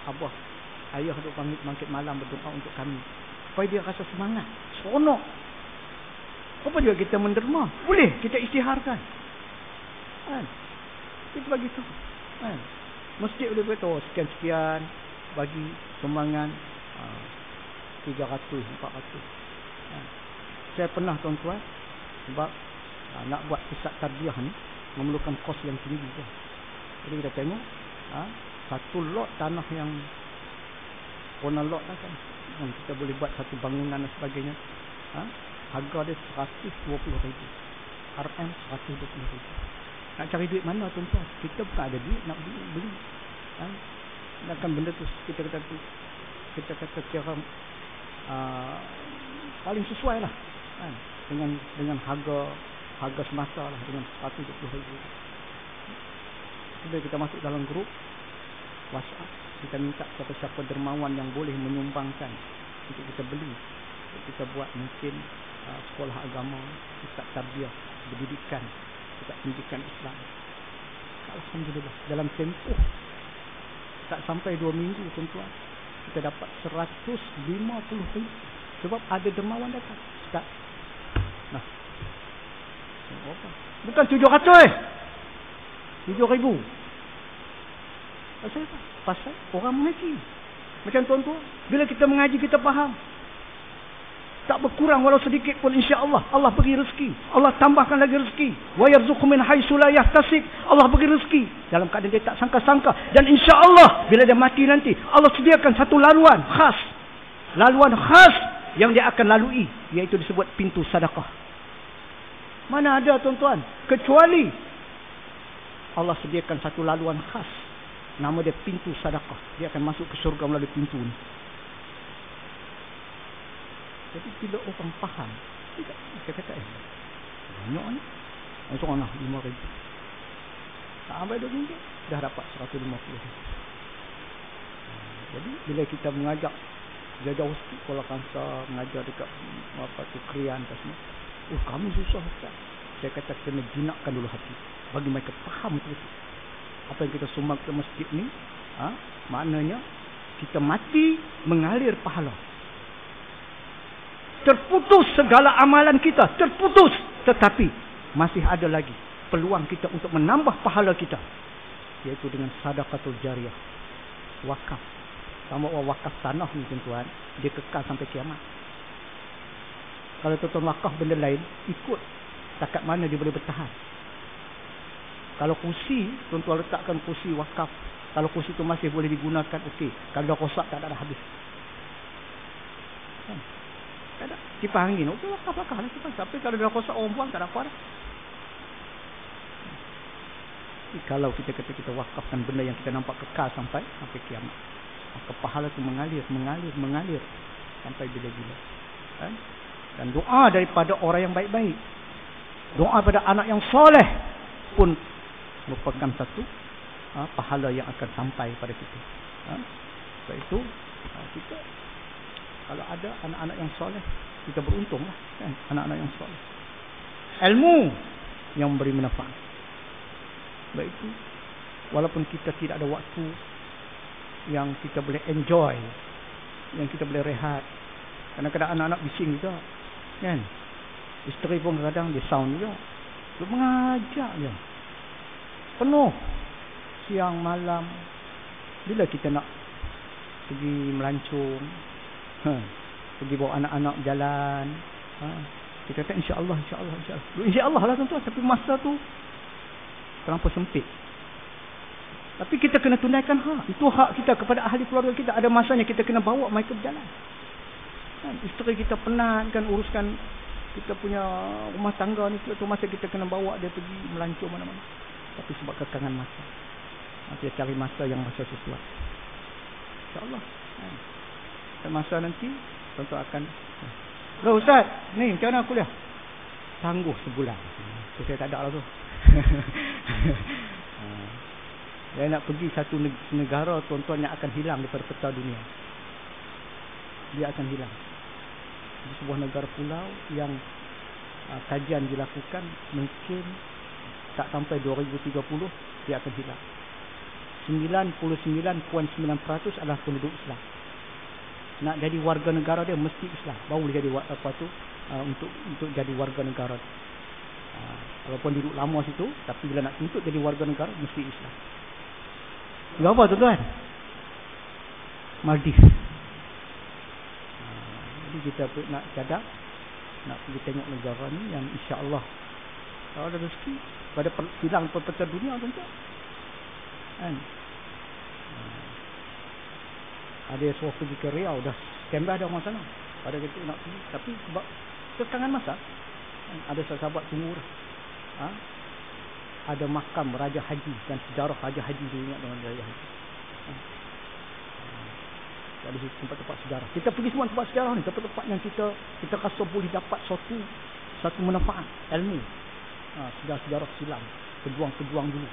Abah, ayah tu bangkit malam berdoa untuk kami. Supaya dia rasa semangat, seronok. Apa juga kita menderma, boleh kita isytiharkan. Itu bagi tu. Masjid boleh beritahu sekian-sekian bagi sumbangan 300, 400. Saya pernah tuan-tuan, sebab nak buat pusat tarbiyah ni memerlukan kos yang tinggi tu. Jadi kita tengok satu lot tanah yang corner lot lah kan, yang kita boleh buat satu bangunan dan sebagainya, harga dia 120,000 RM, 120,000. Nak cari duit mana tuan-tuan? Kita bukan ada duit nak beli. Nakkan benda tu kita kata kira paling sesuai lah, dengan harga semasa lah, dengan 120,000. Bila kita masuk dalam grup WhatsApp, kita minta siapa-siapa dermawan yang boleh menyumbangkan untuk kita beli, untuk kita buat mungkin sekolah agama, pusat tarbiyah, pendidikan, pusat pendidikan Islam. Alhamdulillah, dalam tempoh tak sampai 2 minggu tuan-tuan, kita dapat 150,000. Sebab ada dermawan datang. Ustaz, nah, bukan 700, 7,000. Pasal apa? Pasal orang mengaji. Macam tuan-tuan, bila kita mengaji kita faham, tak berkurang walau sedikit pun, insya-Allah Allah bagi rezeki. Allah tambahkan lagi rezeki. Wa yarzuqu min haitsu la yahtasib. Allah bagi rezeki dalam keadaan dia tak sangka-sangka. Dan insya-Allah bila dia mati nanti, Allah sediakan satu laluan khas. Laluan khas yang dia akan lalui, iaitu disebut pintu sedekah. Mana ada tuan-tuan, kecuali Allah sediakan satu laluan khas. Nama dia pintu sedekah. Dia akan masuk ke syurga melalui pintu ni. Jadi bila orang faham, dia kata, banyak ni. Seorang lah 5,000. Tak sampai 2 minggu, dah dapat 150. Jadi bila kita mengajak jauh-jauh sikit, Kuala Kangsar, mengajar dekat Krian atas ni, kami susah Ustaz. Saya kata kena jinakkan dulu hati, bagi mereka faham betul. Apa yang kita sumbang ke masjid ni, maknanya kita mati mengalir pahala. terputus segala amalan kita, terputus. Tetapi masih ada lagi peluang kita untuk menambah pahala kita, yaitu dengan sedekahul jariyah, wakaf. Sama wakaf tanah ni tuan-tuan, dia kekal sampai kiamat. Kalau tuan-tuan wakaf benda lain, ikut takat mana dia boleh bertahan. Kalau kursi, tuan-tuan letakkan kursi wakaf, kalau kursi tu masih boleh digunakan, okey. Kalau dah rosak, tak ada habis. Tak ada. Kipas angin, okey, wakaf-wakaf lah kipas. Tapi kalau dah rosak, orang buang, tak ada apa dah. Kalau kita kata kita wakafkan benda yang kita nampak kekal sampai kiamat, maka pahala itu mengalir sampai bila-bila. Dan doa daripada orang yang baik-baik, doa pada anak yang soleh pun merupakan satu pahala yang akan sampai pada kita. Sebab itu kita kalau ada anak-anak yang soleh, kita beruntunglah, kan? Anak-anak yang soleh, ilmu yang memberi manfaat. Sebab itu walaupun kita tidak ada waktu yang kita boleh enjoy, yang kita boleh rehat, kadang-kadang anak-anak bising juga, kan? Isteri pun kadang dia sound juga, dia mengajak je penuh siang malam. Bila kita nak pergi melancong, pergi bawa anak-anak jalan, kita kata insya-Allah lah tuan-tuan. Tapi masa tu terlampau sempit. Tapi kita kena tunaikan hak. Itu hak kita kepada ahli keluarga kita. Ada masanya kita kena bawa mereka berjalan. Isteri kita penat kan uruskan kita punya rumah tangga ni, tu masa kita kena bawa dia pergi melancong mana-mana. Tapi sebab kekangan masa, kita cari masa yang masa sesuai. InsyaAllah. Dan masa nanti tentu akan. Loh Ustaz, ni macam mana kuliah? Tangguh sebulan. Saya tak ada lah tu. Saya nak pergi satu negara tuan-tuan yang akan hilang daripada peta dunia. Dia akan hilang. Di sebuah negara pulau yang kajian dilakukan mungkin tak sampai 2030 dia akan hilang. 99.9% adalah penduduk Islam. Nak jadi warga negara dia mesti Islam. Baru dia jadi untuk jadi warga negara. Walaupun duduk lama situ, tapi bila nak tuntut jadi warga negara mesti Islam. Itu apa tuan-tuan? Maldives. Jadi kita nak cadang, nak pergi tengok negara ni yang insya-Allah kalau ada rezeki pada hilang peta dunia tuan-tuan. Kan? Ada yang suruh pergi ke Riau, dah standby ada orang sana. Pada kita nak pergi, tapi sebab kekangan masa, ada sahabat tunggu. Ada makam Raja Haji dan sejarah Raja Haji, dia ingat dengan Raja Haji. Ada tempat-tempat sejarah. Kita pergi semua tempat sejarah ni, tempat-tempat yang kita rasa boleh dapat satu manfaat ilmu. Sejarah-sejarah silam, pejuang-pejuang dulu.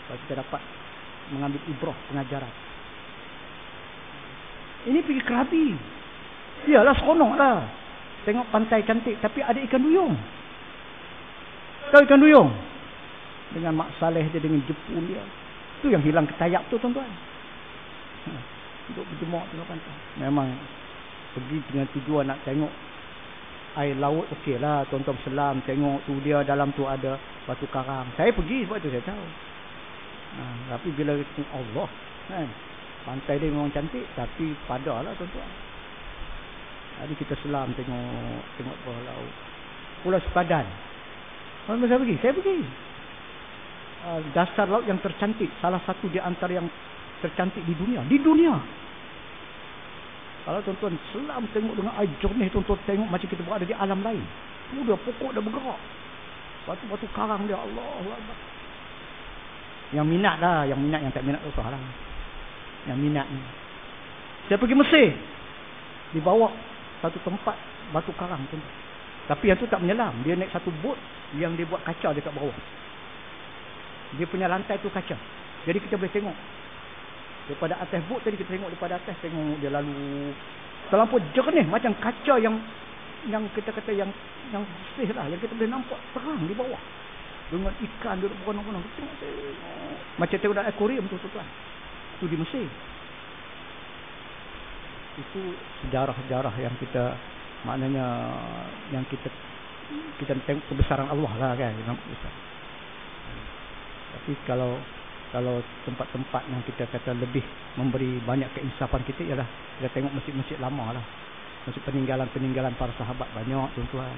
Supaya kita dapat mengambil ibrah pengajaran. Ini pergi Krabi. Iyalah seronok lah. Tengok pantai cantik, tapi ada ikan duyung. Tahu ikan duyung? Dengan Mak Saleh dia, dengan jepun dia. Itu yang hilang ketayak tu tuan-tuan. Untuk berjemur tengok pantai. Memang pergi dengan tujuan nak tengok air laut, okey lah tuan-tuan selam. Tengok tu dia dalam tu ada batu karang. Saya pergi sebab tu saya tahu. Tapi bila tengok Allah kan, pantai dia memang cantik, tapi padalah tuan-tuan. Jadi kita selam tengok bawah laut. Pulau Sepadan. Mana saya pergi? Saya pergi. Dasar laut yang tercantik, salah satu di antara yang tercantik di dunia. Di dunia. Kalau tuan-tuan selam tengok dengan air jernih, tuan-tuan tengok macam kita berada di alam lain. Sudah pokok dah bergerak. Batu-batu karang dia, Allahu Akbar. Yang minat lah, yang tak minat tu salah. Yang minat ni. Saya pergi Mesir. Dibawa satu tempat batu karang tu. Tapi yang tu tak menyelam. Dia naik satu bot yang dia buat kaca dekat bawah. Dia punya lantai tu kaca. Jadi kita boleh tengok. Daripada atas bot tadi kita tengok daripada atas, tengok dia lalu terlampau jernih macam kaca yang kita kata yang bersih lah, yang kita boleh nampak terang di bawah. Dengan ikan duduk beronong-onong. Macam tengok dalam akuarium tu tuan. Itu di Mesir. Itu sejarah-sejarah yang kita Maknanya yang kita tengok kebesaran Allah lah kan. Tapi kalau tempat-tempat yang kita kata lebih memberi banyak keinsafan kita ialah kita tengok masjid-masjid lama lah. Masjid peninggalan para sahabat banyak tuan-tuan.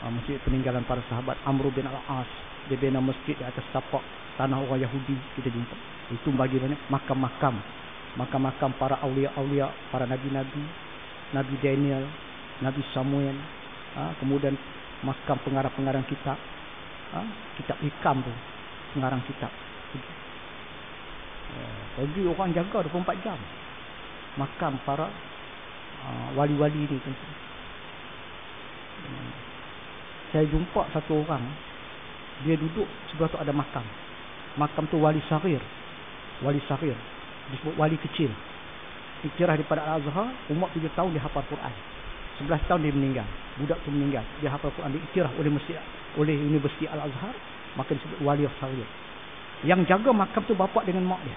Masjid peninggalan para sahabat Amr bin Al-As, dia bina masjid di atas tapak tanah orang Yahudi, kita jumpa. Itu bagi banyak makam-makam para awliya-awliya, para nabi-nabi, Nabi Daniel, Nabi Samuel, kemudian makam pengarang-pengarang kitab, kitab hikam tu, pengarang kitab. Pergi orang jaga 24 jam makam para wali-wali ni. Saya jumpa satu orang, dia duduk sebelah tu ada makam tu wali saghir, disebut wali kecil, iktiraf daripada Al-Azhar, umur 7 tahun dia hafal Quran, 11 tahun dia meninggal, budak tu meninggal, dia hafal Quran, dia iktiraf oleh Universiti Al-Azhar, maka disebut wali saghir. Yang jaga makam tu bapa dengan mak dia,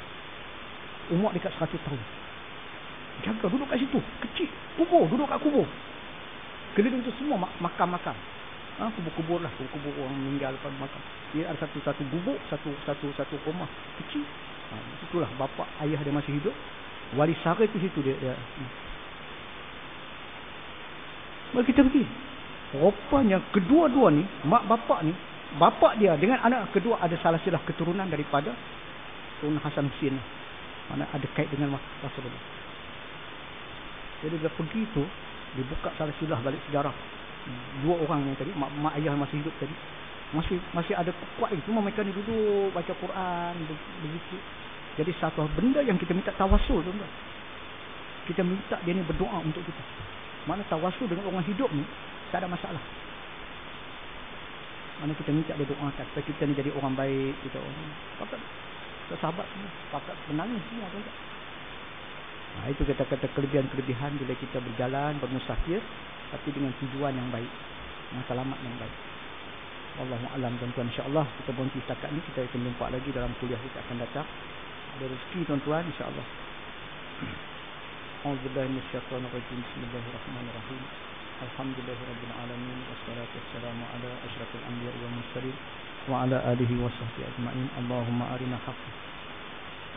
umur dekat 100 tahun, jaga duduk kat situ, kecil, duduk kat kubur, keliling tu semua makam-makam. Kubur-kubur orang meninggal pada makam. Dia ada satu gubuk, satu rumah kecil. Itulah bapa ayah dia masih hidup. Wali saghir tu situ dia. Mari kita pergi. Rupanya kedua-dua ni, mak bapak ni, bapa dia dengan anak kedua ada salah-salah keturunan daripada Tun Hasan Husin. Mana ada kait dengan Rasulullah. Jadi dia pergi tu, dibuka salah-salah balik sejarah. Dua orang yang tadi, mak ayah masih hidup tadi, masih ada kuat lagi. Cuma mereka ni duduk baca Quran begitu. Jadi satu benda yang kita minta tawasul, tuan-tuan. Kita minta dia ni berdoa untuk kita. Mana tawasul dengan orang hidup ni tak ada masalah. Mana kita minta dia doakan supaya kita ni jadi orang baik, kita orang pakat sahabat semua, pakat menangis semua, tuan-tuan. Itu kita kata kelebihan-kelebihan bila kita berjalan bermusafir tapi dengan tujuan yang baik, dengan selamat yang baik. Wallahu a'lam, tuan-tuan. Insya-Allah kita berhenti setakat ni, kita akan jumpa lagi dalam kuliah kita akan datang. Ada rezeki, tuan-tuan, insya-Allah. A'udzubillahi minasyaitonir rajim. Bismillahirrahmanirrahim. Alhamdulillahirabbil alamin wassalatu wassalamu ala asyrafil anbiya'i wal mursalin wa ala alihi washabbihi ajma'in. Allahumma arina haqqan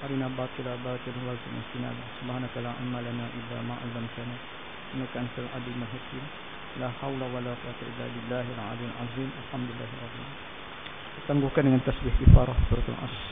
arina batila batilan warzuqna istinaba. Subhanaka la ilma lana illa ma 'allamtana innaka antal alimul hakim. La haula wala quwwata illa billahil aliyyil azim. Alhamdulillahirabbil alamin. Tangguhkan dengan tasbih ifarah surah Al-Asr.